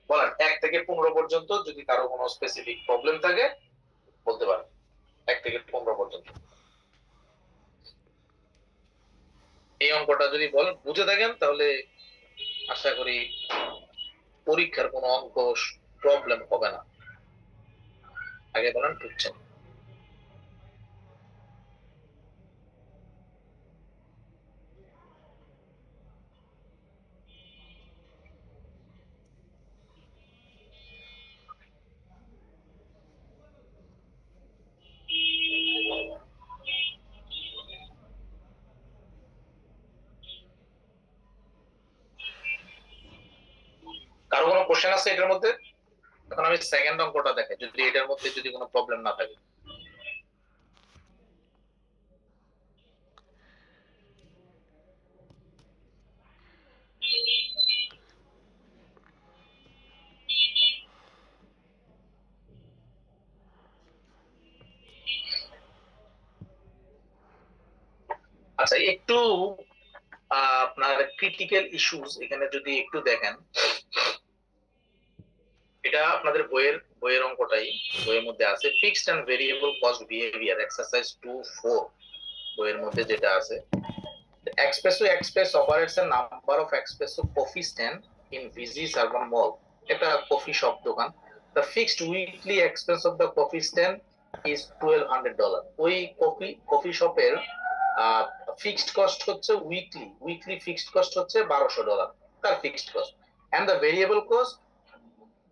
S1: বলেন 1 থেকে 15 পর্যন্ত যদি কারো কোনো স্পেসিফিক প্রবলেম থাকে বলতে পারেন, 1 থেকে 15 পর্যন্ত। এই অঙ্কটা যদি বলেন বুঝে থাকেন তাহলে আশা করি পরীক্ষার কোনো অঙ্ক প্রবলেম হবে না। আগে বলেন বুঝছেন? কোশ্চেন আছে এটার মধ্যে? এখন আমি সেকেন্ড অঙ্কটা দেখাই, যদি এটার মধ্যে যদি কোনো প্রবলেম না থাকে। আচ্ছা, একটু আপনার ক্রিটিক্যাল ইস্যুস এখানে যদি একটু দেখেন, এটা আপনাদের বইয়ের অঙ্কটাই, বইয়ের মধ্যে আছে fixed and variable cost behaviour exercise 2-4, বইয়ের মধ্যে যেটা আছে, Espresso Express operates a number of espresso coffee stand in busy server mall, এটা কফি শপ দোকান। The fixed weekly expense of the coffee stand is $1200। ওই কফি শপের fixed cost হচ্ছে weekly fixed cost হচ্ছে $1200, তার fixed cost. And the variable cost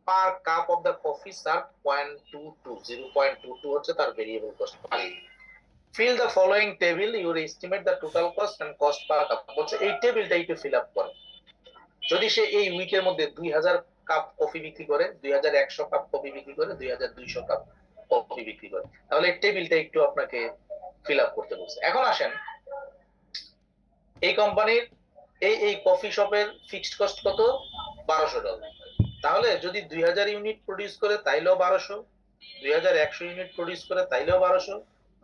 S1: per cup of the coffee serve 0.22 হচ্ছে তার variable cost. Fill the following table, your estimate the total cost and cost per cup. বলছে এই টেবিলটা একটু fill up করে। যদি সে এই উইকের মধ্যে 2000 কাপ কফি বিক্রি করে, 2100 কাপ কফি বিক্রি করে, 2200 কাপ কফি বিক্রি করে, তাহলে এই টেবিলটা একটু আপনাকে ফিল আপ করতে বলছে। এখন আসেন, এই কোম্পানির এই কফি শপের ফিক্সড কস্ট কত? $1200। তাহলে যদি 2000 ইউনিট প্রডিউস করে তাইলেও 1200, 2100 ইউনিট প্রডিউস করে তাইলেও 1200,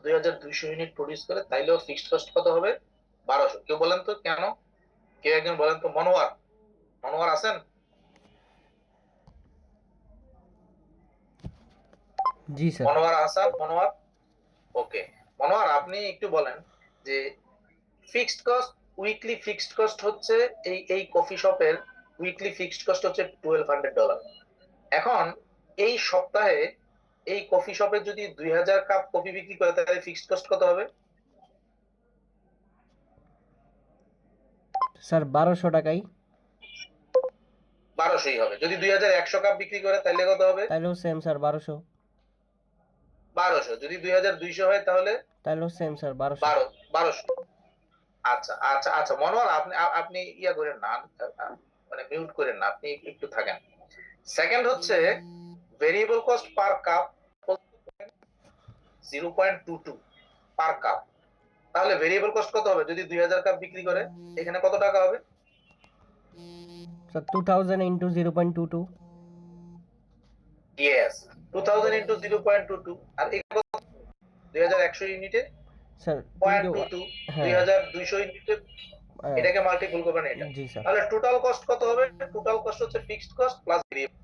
S1: 2200 ইউনিট প্রডিউস করে তাইলেও ফিক্সড কস্ট কত হবে? 1200। কেউ বলেন তো কেন? কেউ একজন বলেন তো। মনোয়ার আছেন?
S6: জি স্যার।
S1: মনোয়ার, ওকে। মনোয়ার, আপনি একটু বলেন যে fixed cost, weekly fixed cost হচ্ছে এই কফি শপের উইকলি ফিক্সড কস্ট হচ্ছে $1200। এখন এই সপ্তাহে এই কফি শপে যদি 2000 কাপ কফি বিক্রি করে তাহলে ফিক্সড কস্ট কত হবে?
S6: স্যার 1200 টাকাই।
S1: 1200ই হবে। যদি 2100 কাপ বিক্রি করে তাহলে কত হবে?
S6: তাহলেও সেম স্যার 1200।
S1: 1200। যদি 2200 হয় তাহলে
S6: তাহলেও সেম স্যার 1200।
S1: 1200। আচ্ছা আচ্ছা আচ্ছা, মনোয়ার আপনি ইয়া করেন না, মানে মিউট করেন না, আপনি একটু থাকেন। সেকেন্ড হচ্ছে ভেরিয়েবল কস্ট পার কাপ 0.22 পার কাপ। তাহলে ভেরিয়েবল কস্ট কত হবে যদি 2000 কাপ বিক্রি করে? এখানে কত টাকা হবে?
S6: Sir 2000 into 0.22।
S1: Yes, 2000 into 0.22। আর এই কত? 2100 ইউনিটে
S6: স্যার
S1: 0.22,
S6: হ্যাঁ
S1: 2200 ইউনিটে এটাকে মাল্টিপল করবেন এটা।
S6: জি স্যার।
S1: তাহলে টোটাল কস্ট কত হবে? টোটাল কস্ট হচ্ছে ফিক্সড কস্ট প্লাস ভেরিয়েবল।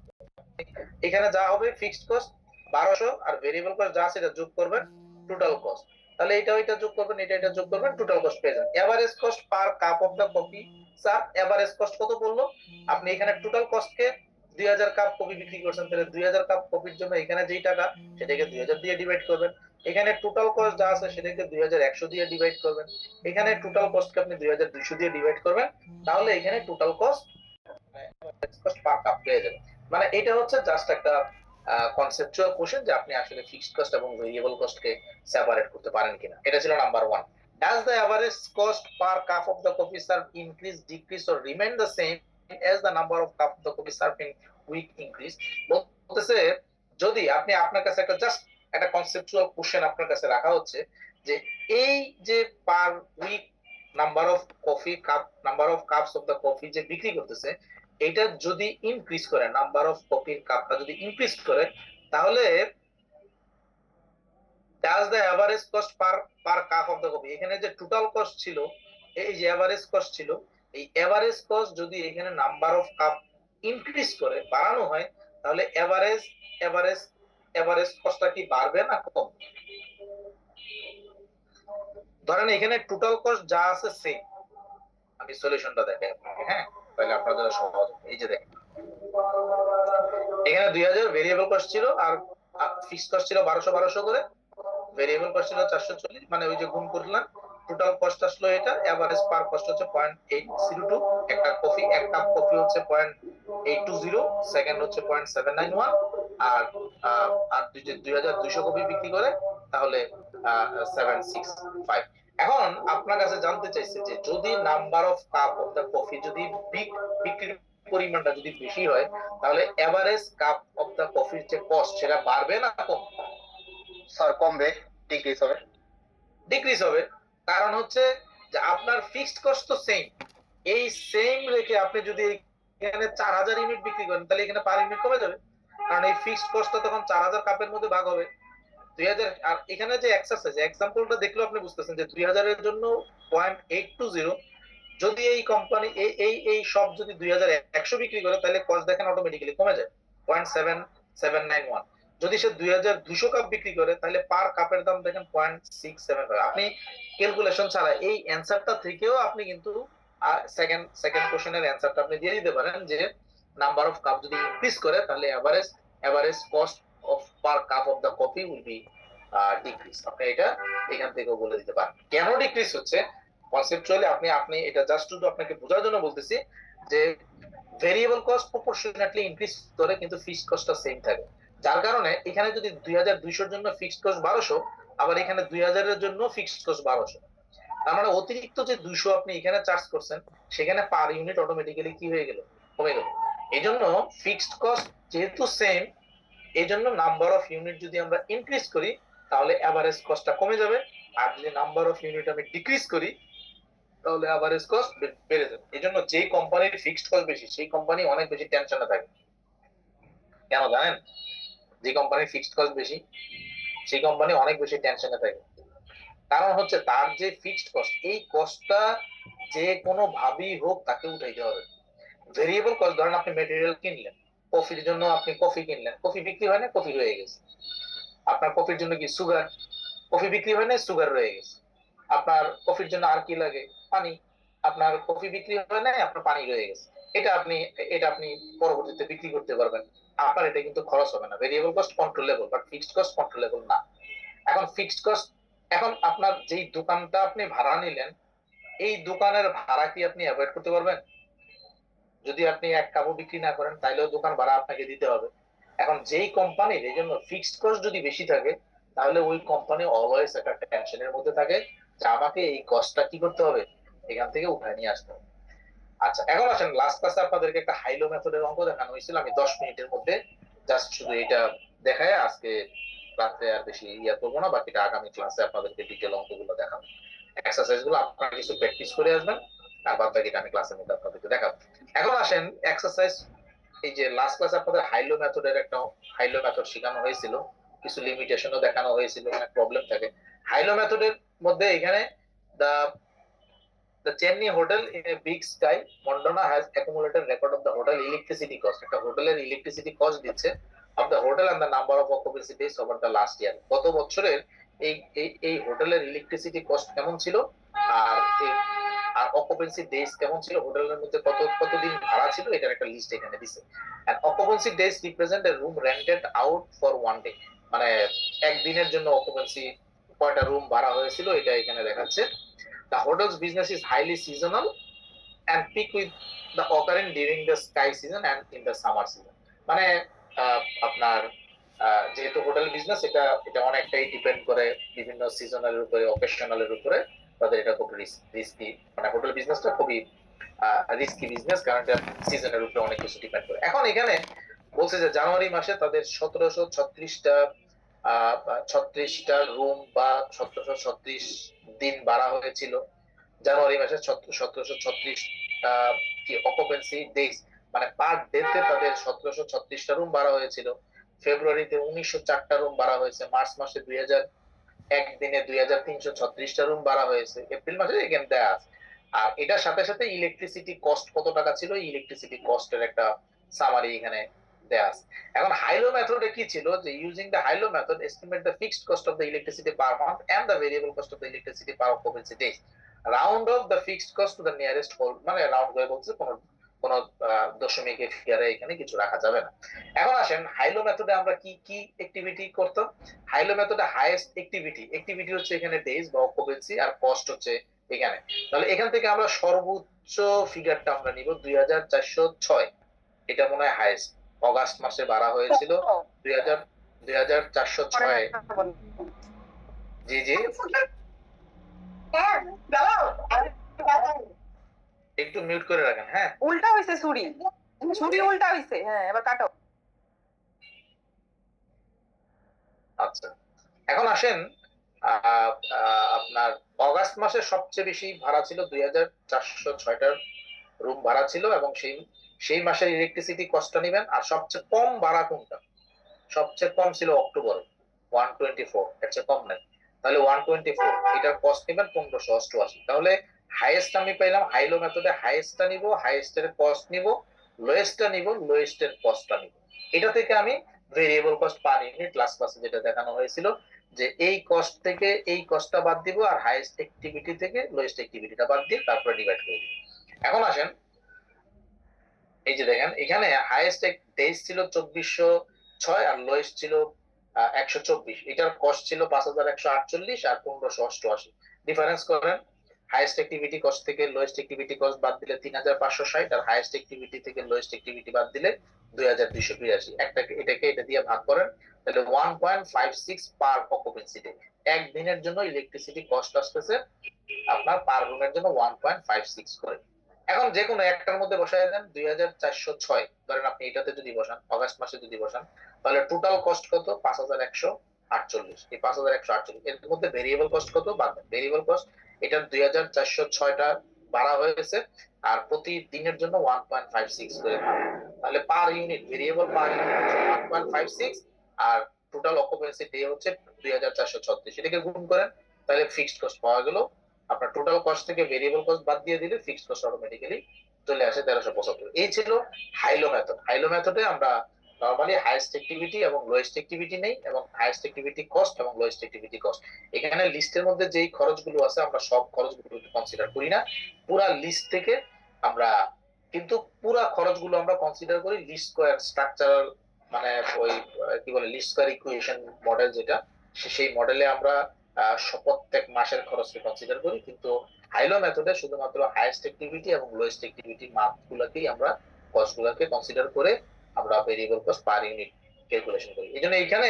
S1: এখানে যা হবে ফিক্সড কস্ট 1200 আর ভেরিয়েবল কস্ট যা আছে এটা যোগ করবেন, টোটাল কস্ট। তাহলে এটা যোগ করবেন, এটা যোগ করবেন, টোটাল কস্ট পেয়ে যাবেন। Average cost per cup of the coffee sir, average cost কত পড়লো? আপনি এখানে টোটাল কস্টকে 2000 কাপ কফি বিক্রি করছেন, তাহলে 2000 কাপ কফির জন্য এখানে যেই টাকা সেটাকে 2000 দিয়ে ডিভাইড করবেন। এখানে টোটাল কস্ট যা আছে সেটাকে 2100 দিয়ে ডিভাইড করবেন। এখানে টোটাল কস্টকে আপনি 2200 দিয়ে ডিভাইড করবেন। তাহলে এখানে টোটাল কস্ট পার কাপ পেয়ে যাবেন। মানে এটা হচ্ছে জাস্ট একটা কনসেপচুয়াল কোশ্চেন যে আপনি আসলে ফিক্সড কস্ট এবং ভেরিয়েবল কস্টকে সেপারেট করতে পারেন কিনা। এটা ছিল number 1। Does the average cost per cup of the coffee served increase, decrease or remain the same as the number of cup of the coffee served in week increase? বলতেছে যদি আপনি আপনার কাছে একটা কনসেপচুয়াল কোশ্চেন আপনার কাছে রাখা হচ্ছে যে এই যে per week number of cups of the coffee যে বিক্রি করতেছে, এটা যদি ইনক্রিজ করে, নাম্বার অফ কফির কাপটা যদি ইনক্রিজ করে, তাহলে does the average cost per cup of the coffee, এখানে যে টোটাল কস্ট ছিল, এই যে এভারেজ কস্ট ছিল, এই এভারেজ কস্ট যদি এখানে নাম্বার অফ কাপ ইনক্রিজ করে, বাড়ানো হয়, তাহলে এভারেজ কস্টটা কি বাড়বে না কম? ধরেন এখানে টোটাল কস্ট যা আছে সেম। আমি সলিউশনটা দেখাই আপনাকে, হ্যাঁ, তাহলে আপনাদের সহজ হবে। এই যে দেখেন, এখানে 2000 ভেরিয়েবল কস্ট ছিল আর ফিক্সড কস্ট ছিল 1200 করে, ভেরিয়েবল কস্ট ছিল 440, মানে ওই যে গুণ করলাম, টোটাল কস্ট আসলো এটা। এভারেজ পার কস্ট হচ্ছে 0.802। এক কাপ কফি হচ্ছে 0.820, সেকেন্ড হচ্ছে 0.791, আর 2200 কফি বিক্রি করে তাহলে 765। এখন আপনার কাছে জানতে চাইছে যে যদি number of cup of the coffee যদি বিক্রির পরিমাণটা যদি বেশি হয় তাহলে এভারেজ কাপ অফ দ্য কফির যে কস্ট সেটা বাড়বে না কমবে?
S4: স্যার কমবে, ডিক্রিজ হবে।
S1: ডিক্রিজ হবে। কারণ হচ্ছে যে আপনার ফিক্সড কস্ট তো সেম, এই সেম রেখে আপনি যদি এখানে 4000 ইউনিট বিক্রি করেন তাহলে এখানে পার ইউনিট কমে যাবে, কারণ এই ফিক্সড কস্টটা তখন 4000 কাপের মধ্যে ভাগ হবে 2000। আর এখানে যে এক্সারসাইজ এক্সাম্পলটা দেখলেও আপনি বুঝতেছেন যে 2000 এর জন্য 0.820, যদি এই কোম্পানি এই সব যদি 2100 বিক্রি করে তাহলে কস্ট দেখেন অটোমেটিক্যালি কমে যায় 0.7791। যদি সে 2200 কাপ বিক্রি করে তাহলে পার কাপের দাম দেখেন 0.67 হয়। আপনি ক্যালকুলেশন ছাড়া এই অ্যানসারটা থেকেও আপনি কিন্তু সেকেন্ড কোশ্চেনের অ্যানসারটা আপনি দিয়ে দিতে পারেন যে নাম্বার অফ কাপ যদি ইনক্রিজ করে তাহলে average cost of per cup of the coffee will be decrease. আপনি এটা এখান থেকেও বলে দিতে পারেন। কেন ডিক্রিজ হচ্ছে কনসেপচুয়ালি আপনি এটা জাস্ট শুধু আপনাকে বোঝার জন্য বলতেছি যে ভেরিয়েবল কস্ট প্রপোর্শনাটলি ইনক্রিজ করে কিন্তু ফিক্সড কস্টটা সেম থাকে, যার কারণে এখানে যদি 2200 এর জন্য ফিক্সড কস্ট 1200, আবার এখানে 2000 এর জন্য ফিক্সড কস্ট 1200, তার মানে অতিরিক্ত যে 200 আপনি এখানে চার্জ করছেন সেখানে পার ইউনিট অটোমেটিক্যালি কি হয়ে গেল, কমে গেল। এইজন্য ফিক্সড কস্ট যেহেতু সেম, এইজন্য নাম্বার অফ ইউনিট যদি আমরা ইনক্রিজ করি তাহলে এভারেজ কস্টটা কমে যাবে, আর যদি নাম্বার অফ ইউনিট আমি ডিক্রিজ করি তাহলে এভারেজ কস্ট বেড়ে যাবে। এইজন্য যেই কোম্পানির ফিক্সড কস্ট বেশি সেই কোম্পানি অনেক বেশি টেনশনে থাকে। কেন জানেন? যে কোম্পানির ফিক্সড কস্ট বেশি সেই কোম্পানি অনেক বেশি টেনশনে থাকে, কারণ হচ্ছে তার যে ফিক্সড কস্ট এই কস্টটা যে কোনো ভাবেই হোক তাকে উঠাইতে হবে। ভেরিয়েবল কস্ট ধরেন আপনি মেটেরিয়াল কিনলেন, কফির জন্য আপনি কফি কিনলেন, কফি বিক্রি হয় না, কফি রয়ে গেছে। আপনার কফির জন্য কি সুগার, কফি বিক্রি হয় না, সুগার রয়ে গেছে। আপনার কফির জন্য আর কি লাগে, পানি, আপনার কফি বিক্রি হয় না, আপনার পানি রয়ে গেছে। এটা আপনি পরবর্তীতে বিক্রি করতে পারবেন, আপনার এটা কিন্তু খরচ হবে না। Variable cost controllable but fixed cost controllable না। এখন ফিক্সড কস্ট, এখন আপনার যেই দোকানটা আপনি ভাড়া নিলেন এই দোকানের ভাড়া কি আপনি অ্যাভয়েড করতে পারবেন? যদি আপনি এক কাপও বিক্রি না করেন তাহলেও দোকান ভাড়া আপনাকে দিতে হবে। এখন যেই কোম্পানির এই জন্য ফিক্সড কস্ট যদি বেশি থাকে তাহলে ওই কোম্পানি অলওয়েজ একটা টেনশনের মধ্যে থাকে যে আমাকে এই কস্টটা কি করতে হবে, এখান থেকে উঠায় নিয়ে আসতে হবে। আচ্ছা, এখন আসেন লাস্ট ক্লাসে আপনাদেরকে একটা হাইলো মেথডের অঙ্ক দেখানো হয়েছিল, আমি 10 মিনিটের মধ্যে জাস্ট শুধু এটা দেখায় আজকে রাতে আর বেশি করবো না, বাকিটা আগামী ক্লাসে আপনাদেরকে ডিটেল অঙ্কগুলো দেখাবো। এক্সারসাইজ গুলো আপনারা কিছু প্র্যাকটিস করে আসবেন আর বাদ বাকিটা আমি ক্লাসের মধ্যে আপনাদেরকে দেখাবো। এখন আসেন এক্সারসাইজ, এই যে লাস্ট ক্লাসে আপনাদের হাইলো মেথডের একটা হাইলো মেথড শেখানো হয়েছিল, কিছু লিমিটেশনও দেখানো হয়েছিল, অনেক প্রবলেম থাকে হাইলো মেথডের মধ্যে। এখানে the Chennai hotel in a big sky Mondana has accumulated record of the hotel electricity cost. একটা হোটেলের ইলেকট্রিসিটি কস্ট দিচ্ছে of the hotel and the number of occupancy days over the last year. গত বছরের এই হোটেলের electricity cost কেমন ছিল আর occupancy days কেমন ছিল, হোটেলের মধ্যে কতদিন ভাড়া ছিল, এটার একটা লিস্ট এখানে দিছে। and occupancy days represent a room rented out for one day, মানে একদিনের জন্য অকুপেন্সি কয়টা রুম ভাড়া হয়েছিল এটা এখানে দেখাচ্ছে। The hotel's business is highly seasonal and peak with the occurring during the sky season and in the summer season. মানে আপনার যেহেতু হোটেল বিজনেস এটা অনেকটাই ডিপেন্ড করে বিভিন্ন সিজনালের উপরে, অকেশনালের উপরে, তাদের এটা খুব রিস্কি, মানে হোটেল বিজনেসটা খুবই রিস্কি বিজনেস, কারণ এটা সিজনের উপরে অনেক কিছু ডিপেন্ড করে। এখন এখানে বলছে যে জানুয়ারি মাসে তাদের 1736টা রুম বা 1736 দিন ভাড়া হয়েছিল। জানুয়ারি মাসে 1736 কি অকুপেন্সি ডেজ, মানে পার ডেতে তাদের 1736টা রুম ভাড়া হয়েছিল। ফেব্রুয়ারিতে 1904টা রুম ভাড়া হয়েছে। মার্চ মাসে 2001 দিনে 2336টা রুম ভাড়া হয়েছে। এপ্রিল মাসে এখানে দেয়া আছে। আর এটার সাথে সাথে ইলেকট্রিসিটি কস্ট কত টাকা ছিল, ইলেকট্রিসিটি কস্টের একটা সামারি এখানে দেয়া আছে। এখন হাইলো মেথডে কি ছিল যে using the high low method estimate the fixed cost of the electricity per month and the variable cost of the electricity per occupancy days, round off the fixed cost to the nearest whole, মানে round করে বলছে কোন দশমিকের ফিগারে এখানে কিছু রাখা যাবে না। এখন আসেন হাইলো মেথডে আমরা কি কি অ্যাক্টিভিটি করতাম। হাইলো মেথডে হাইয়েস্ট অ্যাক্টিভিটি হচ্ছে এখানে ডেজ বা অকুপেন্সি, আর কস্ট হচ্ছে এখানে। তাহলে এখান থেকে আমরা সর্বোচ্চ ফিগারটা আমরা নিব 2406, এটা মনে হয় হাইয়েস্ট। অগাস্ট মাসে ভাড়া হয়েছিল 2406। জি জি, একটু মিউট করে রাখেন। হ্যাঁ,
S5: উল্টা হয়েছে ছুরি। ছুরি উল্টা হইছে। হ্যাঁ, এবার কাটো।
S1: আচ্ছা, এখন আসেন আপনার অগাস্ট মাসে সবচেয়ে বেশি ভাড়া ছিল 2406টার রুম ভাড়া ছিল, এবং সেই মাসের ইলেকট্রিসিটি কস্টটা নেবেন। আর সবচেয়ে কম ভাড়া কোনটা? সবচেয়ে কম ছিল অক্টোবরে 124, এর চেয়ে কম নাই। তাহলে 124 এটার কস্ট নেবেন 1588। তাহলে হাইয়েস্ট আমি পাইলাম হাইলো মেথডে, হাইয়েস্টটা নিব, হাইয়েস্টের কস্ট নিব, লোয়েস্টটা নিব, লোয়েস্টের কস্টটা নিব। এটা থেকে আমি variable cost per unit last ক্লাসে যেটা দেখানো হয়েছিল যে এই কস্ট থেকে এই কস্টটা বাদ দিব, আর হাইয়েস্ট অ্যাক্টিভিটি থেকে লোয়েস্ট অ্যাক্টিভিটিটা বাদ দিয়ে তারপরে ডিভাইড করে দিব। এখন আসেন, এই যে দেখেন এখানে হাইয়েস্ট ডেজ ছিল 2406 আর লোয়েস্ট ছিল 124। এটার কস্ট ছিল 5148 আর 1588। ডিফারেন্স করেন, হাইয়েস্ট অ্যাক্টিভিটি কস্ট থেকে লোয়েস্ট অ্যাক্টিভিটি কস্ট বাদ দিলে 3560, আর হাইয়েস্ট অ্যাক্টিভিটি থেকে লোয়েস্ট অ্যাক্টিভিটি বাদ দিলে 2282। এটাকে এটা দিয়ে ভাগ করেন, তাহলে 1.56 পার অকুপেন্সি ডে। একদিনের জন্য ইলেকট্রিসিটি কস্ট আসতেছে আপনার পার রুমের জন্য 1.56 করে। এখন যে কোনো একটার মধ্যে বসায় দেন 2406, ধরেন আপনি এটাতে যদি বসান, অগাস্ট মাসে যদি বসান, তাহলে টোটাল কস্ট কত? 5148। এই 5148 এর মধ্যে ভেরিয়েবল কস্ট কত? বাদ দেন ভেরিয়েবল কস্ট। এটা 2406টা ভাড়া হয়েছে, আর প্রতি দিনের জন্য 1.56 করে ভাড়া। তাহলে per unit variable per unit 1.56, আর টোটাল অকুপেন্সি ডে হচ্ছে 2436। এটাকে গুণ করেন, তাহলে ফিক্সড কস্ট পাওয়া গেল। আপনার টোটাল কস্ট থেকে ভেরিয়েবল কস্ট বাদ দিয়ে দিলে ফিক্সড কস্ট অটোমেটিক্যালি চলে আসে 1375। এই ছিল হাইলো মেথড। হাইলো মেথডে আমরা নরমালি হাইয়েস্ট অ্যাক্টিভিটি এবং লোয়েস্ট অ্যাক্টিভিটি নেই, এবং হাইয়েস্ট অ্যাক্টিভিটি কস্ট এবং লোয়েস্ট অ্যাক্টিভিটি কস্ট। এখানে লিস্টের মধ্যে যেই খরচগুলো আছে আমরা সব খরচগুলো কনসিডার করি না, পুরা লিস্ট থেকে আমরা, কিন্তু পুরা খরচগুলো আমরা কনসিডার করি লিস্ট স্কয়ার স্ট্রাকচারাল, মানে ওই কি বলে লিস্ট স্কয়ার ইকুয়েশন মডেল যেটা, সেই মডেলে আমরা প্রত্যেক মাসের খরচকে কনসিডার করি। কিন্তু হাইলো মেথডে শুধুমাত্র হাইয়েস্ট অ্যাক্টিভিটি এবং লোয়েস্ট অ্যাক্টিভিটি মাপগুলোকেই আমরা কস্টগুলোকে কনসিডার করে আমরা variable cost per unit calculation করি। এইজন্য এখানে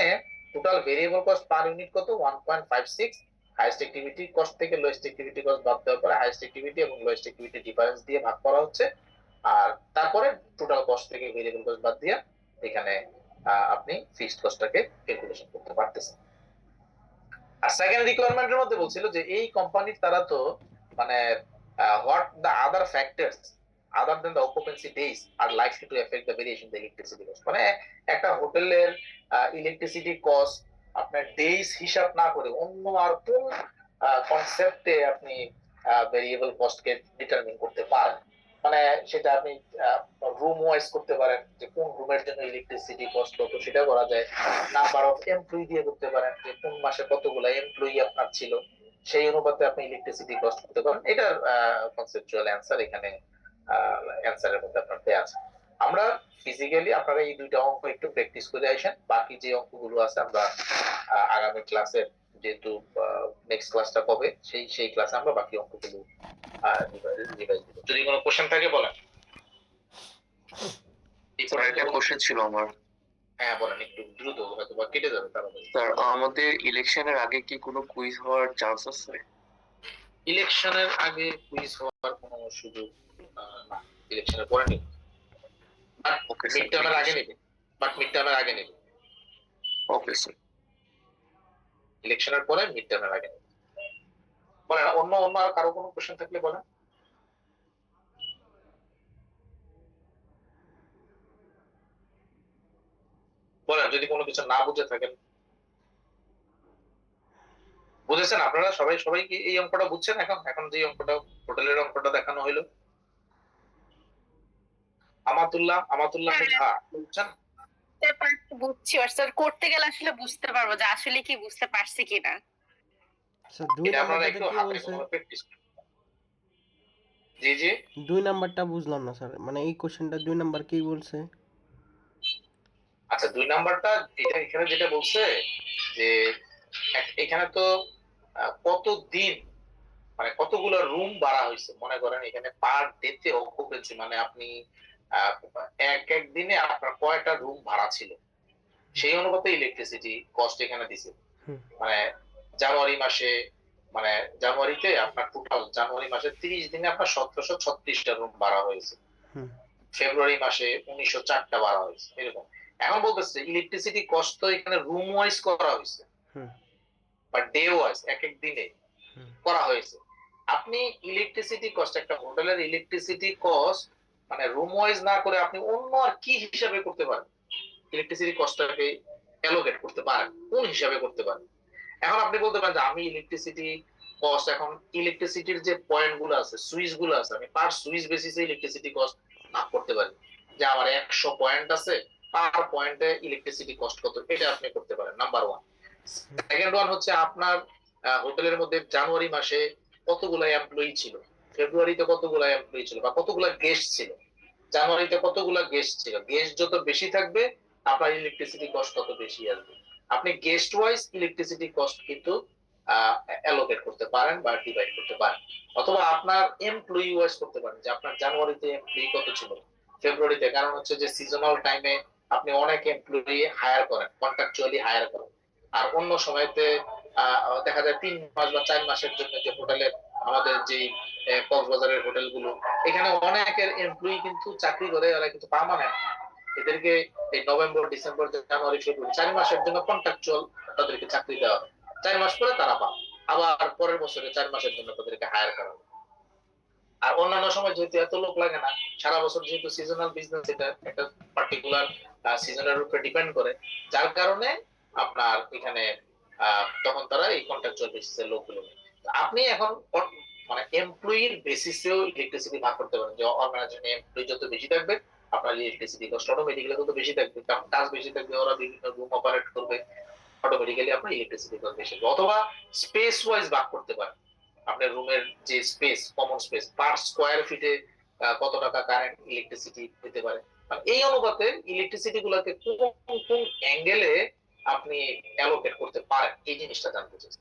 S1: total variable cost per unit কত? 1.56। হাইয়েস্ট অ্যাক্টিভিটি কস্ট থেকে লোয়েস্ট অ্যাক্টিভিটি কস্ট বাদ দেওয়ার পরে হাইয়েস্ট অ্যাক্টিভিটি এবং লোয়েস্ট অ্যাক্টিভিটি ডিফারেন্স দিয়ে ভাগ করা হচ্ছে, আর তারপরে টোটাল কস্ট থেকে ভেরিয়েবল কস্ট বাদ দিয়ে এখানে আপনি ফিক্সড কস্টটাকে ক্যালকুলেশন করতে পারতেছেন। আর সেকেন্ড রিকোয়ারমেন্টের মধ্যে বলছিল যে এই কোম্পানির তারা তো মানে what the other factors other than the occupancy days are likely to affect the variation the electricity cost. মানে একটা হোটেলের ইলেকট্রিসিটি কস্ট আপনার ডেজ হিসাব না করে অন্য আর কোন কনসেপ্টে আপনি ভেরিয়েবল কস্টকে ডিটারমিন করতে পারেন? মানে সেটা আপনি রুম ওয়াইজ করতে পারেন, যে কোন রুমের জন্য ইলেকট্রিসিটি কস্ট কত সেটা করা যায়। নাম্বার অফ এমপ্লয়ি দিয়ে করতে পারেন, যে কোন মাসে কতগুলো এমপ্লয়ি আপনার ছিল সেই অনুপাতে আপনি ইলেকট্রিসিটি কস্ট করতে পারেন। এটার কনসেপচুয়াল অ্যান্সার এখানে অ্যান্সারের মধ্যে আপনার দেয়া আছে। আমরা ফিজিক্যালি আপনারা এই দুইটা অঙ্ক একটু প্র্যাকটিস করে আসেন, বাকি যে অঙ্কগুলো আছে আমরা আগামী ক্লাসে, যেহেতু নেক্সট ক্লাসটা কবে সেই ক্লাসে আমরা বাকি অঙ্কগুলো রিভাইজ দিব। যদি কোনো কোশ্চেন থাকে বলেন।
S8: একটা কোশ্চেন ছিল আমার।
S1: হ্যাঁ বলেন, একটু দ্রুত, হয়তো বা কেটে যাবে তাড়াতাড়ি।
S8: স্যার, আমাদের ইলেকশনের আগে কি কোনো কুইজ হওয়ার চান্স আছে?
S1: ইলেকশনের আগে কুইজ হওয়ার কোনো সুযোগ না, ইলেকশনের পরে নেবে,
S8: ওকে
S1: মিড টার্মের আগে নেবে, মিড টার্মের আগে নেবে।
S8: Okay sir.
S1: ইলেকশনের পরে মিড টার্মের আগে নেবে। বলেন, অন্য আর কারো কোনো কোশ্চেন থাকলে বলেন। বলেন যদি কোনো কিছু না বুঝে থাকেন। বুঝেছেন আপনারা সবাই কি এই অঙ্কটা বুঝছেন? এখন যে অঙ্কটা হোটেলের অঙ্কটা দেখানো হইলো, আমাতুল্লাহ বুঝছেন?
S2: বুঝছি, স্যার করতে গেলে আসলে বুঝতে পারবো যে আসলে কি বুঝতে পারছি কিনা।
S6: স্যার 2
S1: এটা আপনারা
S6: নাম্বারটা
S1: একটু
S6: কি
S1: হাতে
S6: বলছে?
S1: কোনো প্র্যাকটিস করুন। জি
S6: 2 নাম্বারটা বুঝলাম না স্যার, মানে এই কোশ্চেনটা 2 নাম্বার কি বলছে?
S1: আচ্ছা 2 নাম্বারটা এটা এখানে যেটা বলছে যে এখানে তো কতদিন মানে কতগুলো রুম ভাড়া হয়েছে, মনে করেন এখানে পার ডেতে অকুপেন্সি মানে আপনি এক দিনে আপনার কয়টা রুম ভাড়া ছিল সেই অনুপাতে ইলেকট্রিসিটি কস্ট এখানে দিছে। মানে জানুয়ারি মাসে, মানে জানুয়ারিতে আপনার টোটাল জানুয়ারি মাসে 30 দিনে আপনার 1736টা রুম ভাড়া হয়েছে। ফেব্রুয়ারি মাসে 1904টা বাড়া হয়েছে এরকম। এখন বলতেছে ইলেকট্রিসিটি কস্ট তো এখানে রুম ওয়াইজ করা হয়েছে
S6: হুম।
S1: বা ডে ওয়াইজ এক এক দিনে
S6: হুম।
S1: করা হয়েছে। আপনি ইলেকট্রিসিটি কস্ট একটা হোটেলের ইলেকট্রিসিটি কস্ট মানে রুম ওয়াইজ না করে আপনি অন্য আর কি হিসাবে করতে পারেন, ইলেকট্রিসিটি কস্টটাকে অ্যালোকেট করতে পারেন, কোন হিসাবে করতে পারেন। এখন আপনি বলতে পারেন যে আমি ইলেকট্রিসিটি কস্ট, এখন ইলেকট্রিসিটির যে পয়েন্ট গুলো আছে, সুইচ গুলো আছে, আমি পার সুইচ বেসিসে ইলেকট্রিসিটি কস্ট ভাগ করতে পারি, যে আমার 100 পয়েন্ট আছে, পার পয়েন্টে ইলেকট্রিসিটি কস্ট কত, এটা আপনি করতে পারেন নাম্বার ওয়ান। সেকেন্ড ওয়ান হচ্ছে আপনার হোটেলের মধ্যে জানুয়ারি মাসে কতগুলো এমপ্লয়ি ছিল, ফেব্রুয়ারিতে কতগুলো এমপ্লয়ি ছিল বা কতগুলো গেস্ট ছিল, জানুয়ারিতে কতগুলো গেস্ট ছিল। গেস্ট যত বেশি থাকবে আপনার ইলেকট্রিসিটি কস্ট তত বেশি আসবে। আপনি গেস্ট ওয়াইজ ইলেকট্রিসিটি কস্ট কিন্তু অ্যালোকেট করতে পারেন বা ডিভাইড করতে পারেন, অথবা আপনার এমপ্লয়ি ওয়াইজ করতে পারেন যে আপনার জানুয়ারিতে এমপ্লয়ি কত ছিল, ফেব্রুয়ারিতে, কারণ হচ্ছে যে সিজনাল টাইমে আপনি অনেক এমপ্লয়ি হায়ার করেন, কন্ট্রাকচুয়ালি হায়ার করেন। আর অন্য সময়তে দেখা যায় 3 মাস বা 4 মাসের জন্য যে হোটেলের আমাদের যে কক্সবাজারের হোটেলগুলো, এখানে অনেকের এমপ্লয়ি কিন্তু চাকরি করে, ওরা কিন্তু পার্মানেন্ট, এদেরকে এই নভেম্বর ডিসেম্বর জানুয়ারি ফেব্রুয়ারি 4 মাসের জন্য কন্ট্রাকচুয়াল তাদেরকে চাকরি দেওয়া হয়, 4 মাস পরে তারা পান, আবার পরের বছরে 4 মাসের জন্য তাদেরকে হায়ার করা হয়। আর অন্যান্য সময় যেহেতু এত লোক লাগে না, সারা বছর যেহেতু সিজনাল বিজনেস, এটা একটা পার্টিকুলার সিজনের উপরে ডিপেন্ড করে, যার কারণে আপনার এখানে তখন তারা এই কন্ট্রাকচুয়াল বেসিসের লোকগুলো নেয়। আপনি এখন মানে এমপ্লয়ির বেসিসেও ইলেকট্রিসিটি ভাগ করতে পারেন, যে অর্গানাইজেশনে এমপ্লয়ি যত বেশি থাকবে আপনার ইলেকট্রিসিটি কস্ট অটোমেটিক্যালি তত বেশি থাকবে, কারণ কাজ বেশি থাকবে, ওরা বিভিন্ন রুম অপারেট করবে, অটোমেটিক্যালি আপনার ইলেকট্রিসিটি কস্ট বেশি হবে। অথবা স্পেস ওয়াইজ ভাগ করতে পারেন, আপনার রুমের যে space, common space, per square ফিটে কত টাকা কারেন্ট ইলেকট্রিসিটি দিতে পারে, এই অনুপাতে ইলেকট্রিসিটি গুলাকে কোন কোন অ্যাঙ্গেলে আপনি অ্যালোকেট করতে পারেন, এই জিনিসটা জানতে চাই।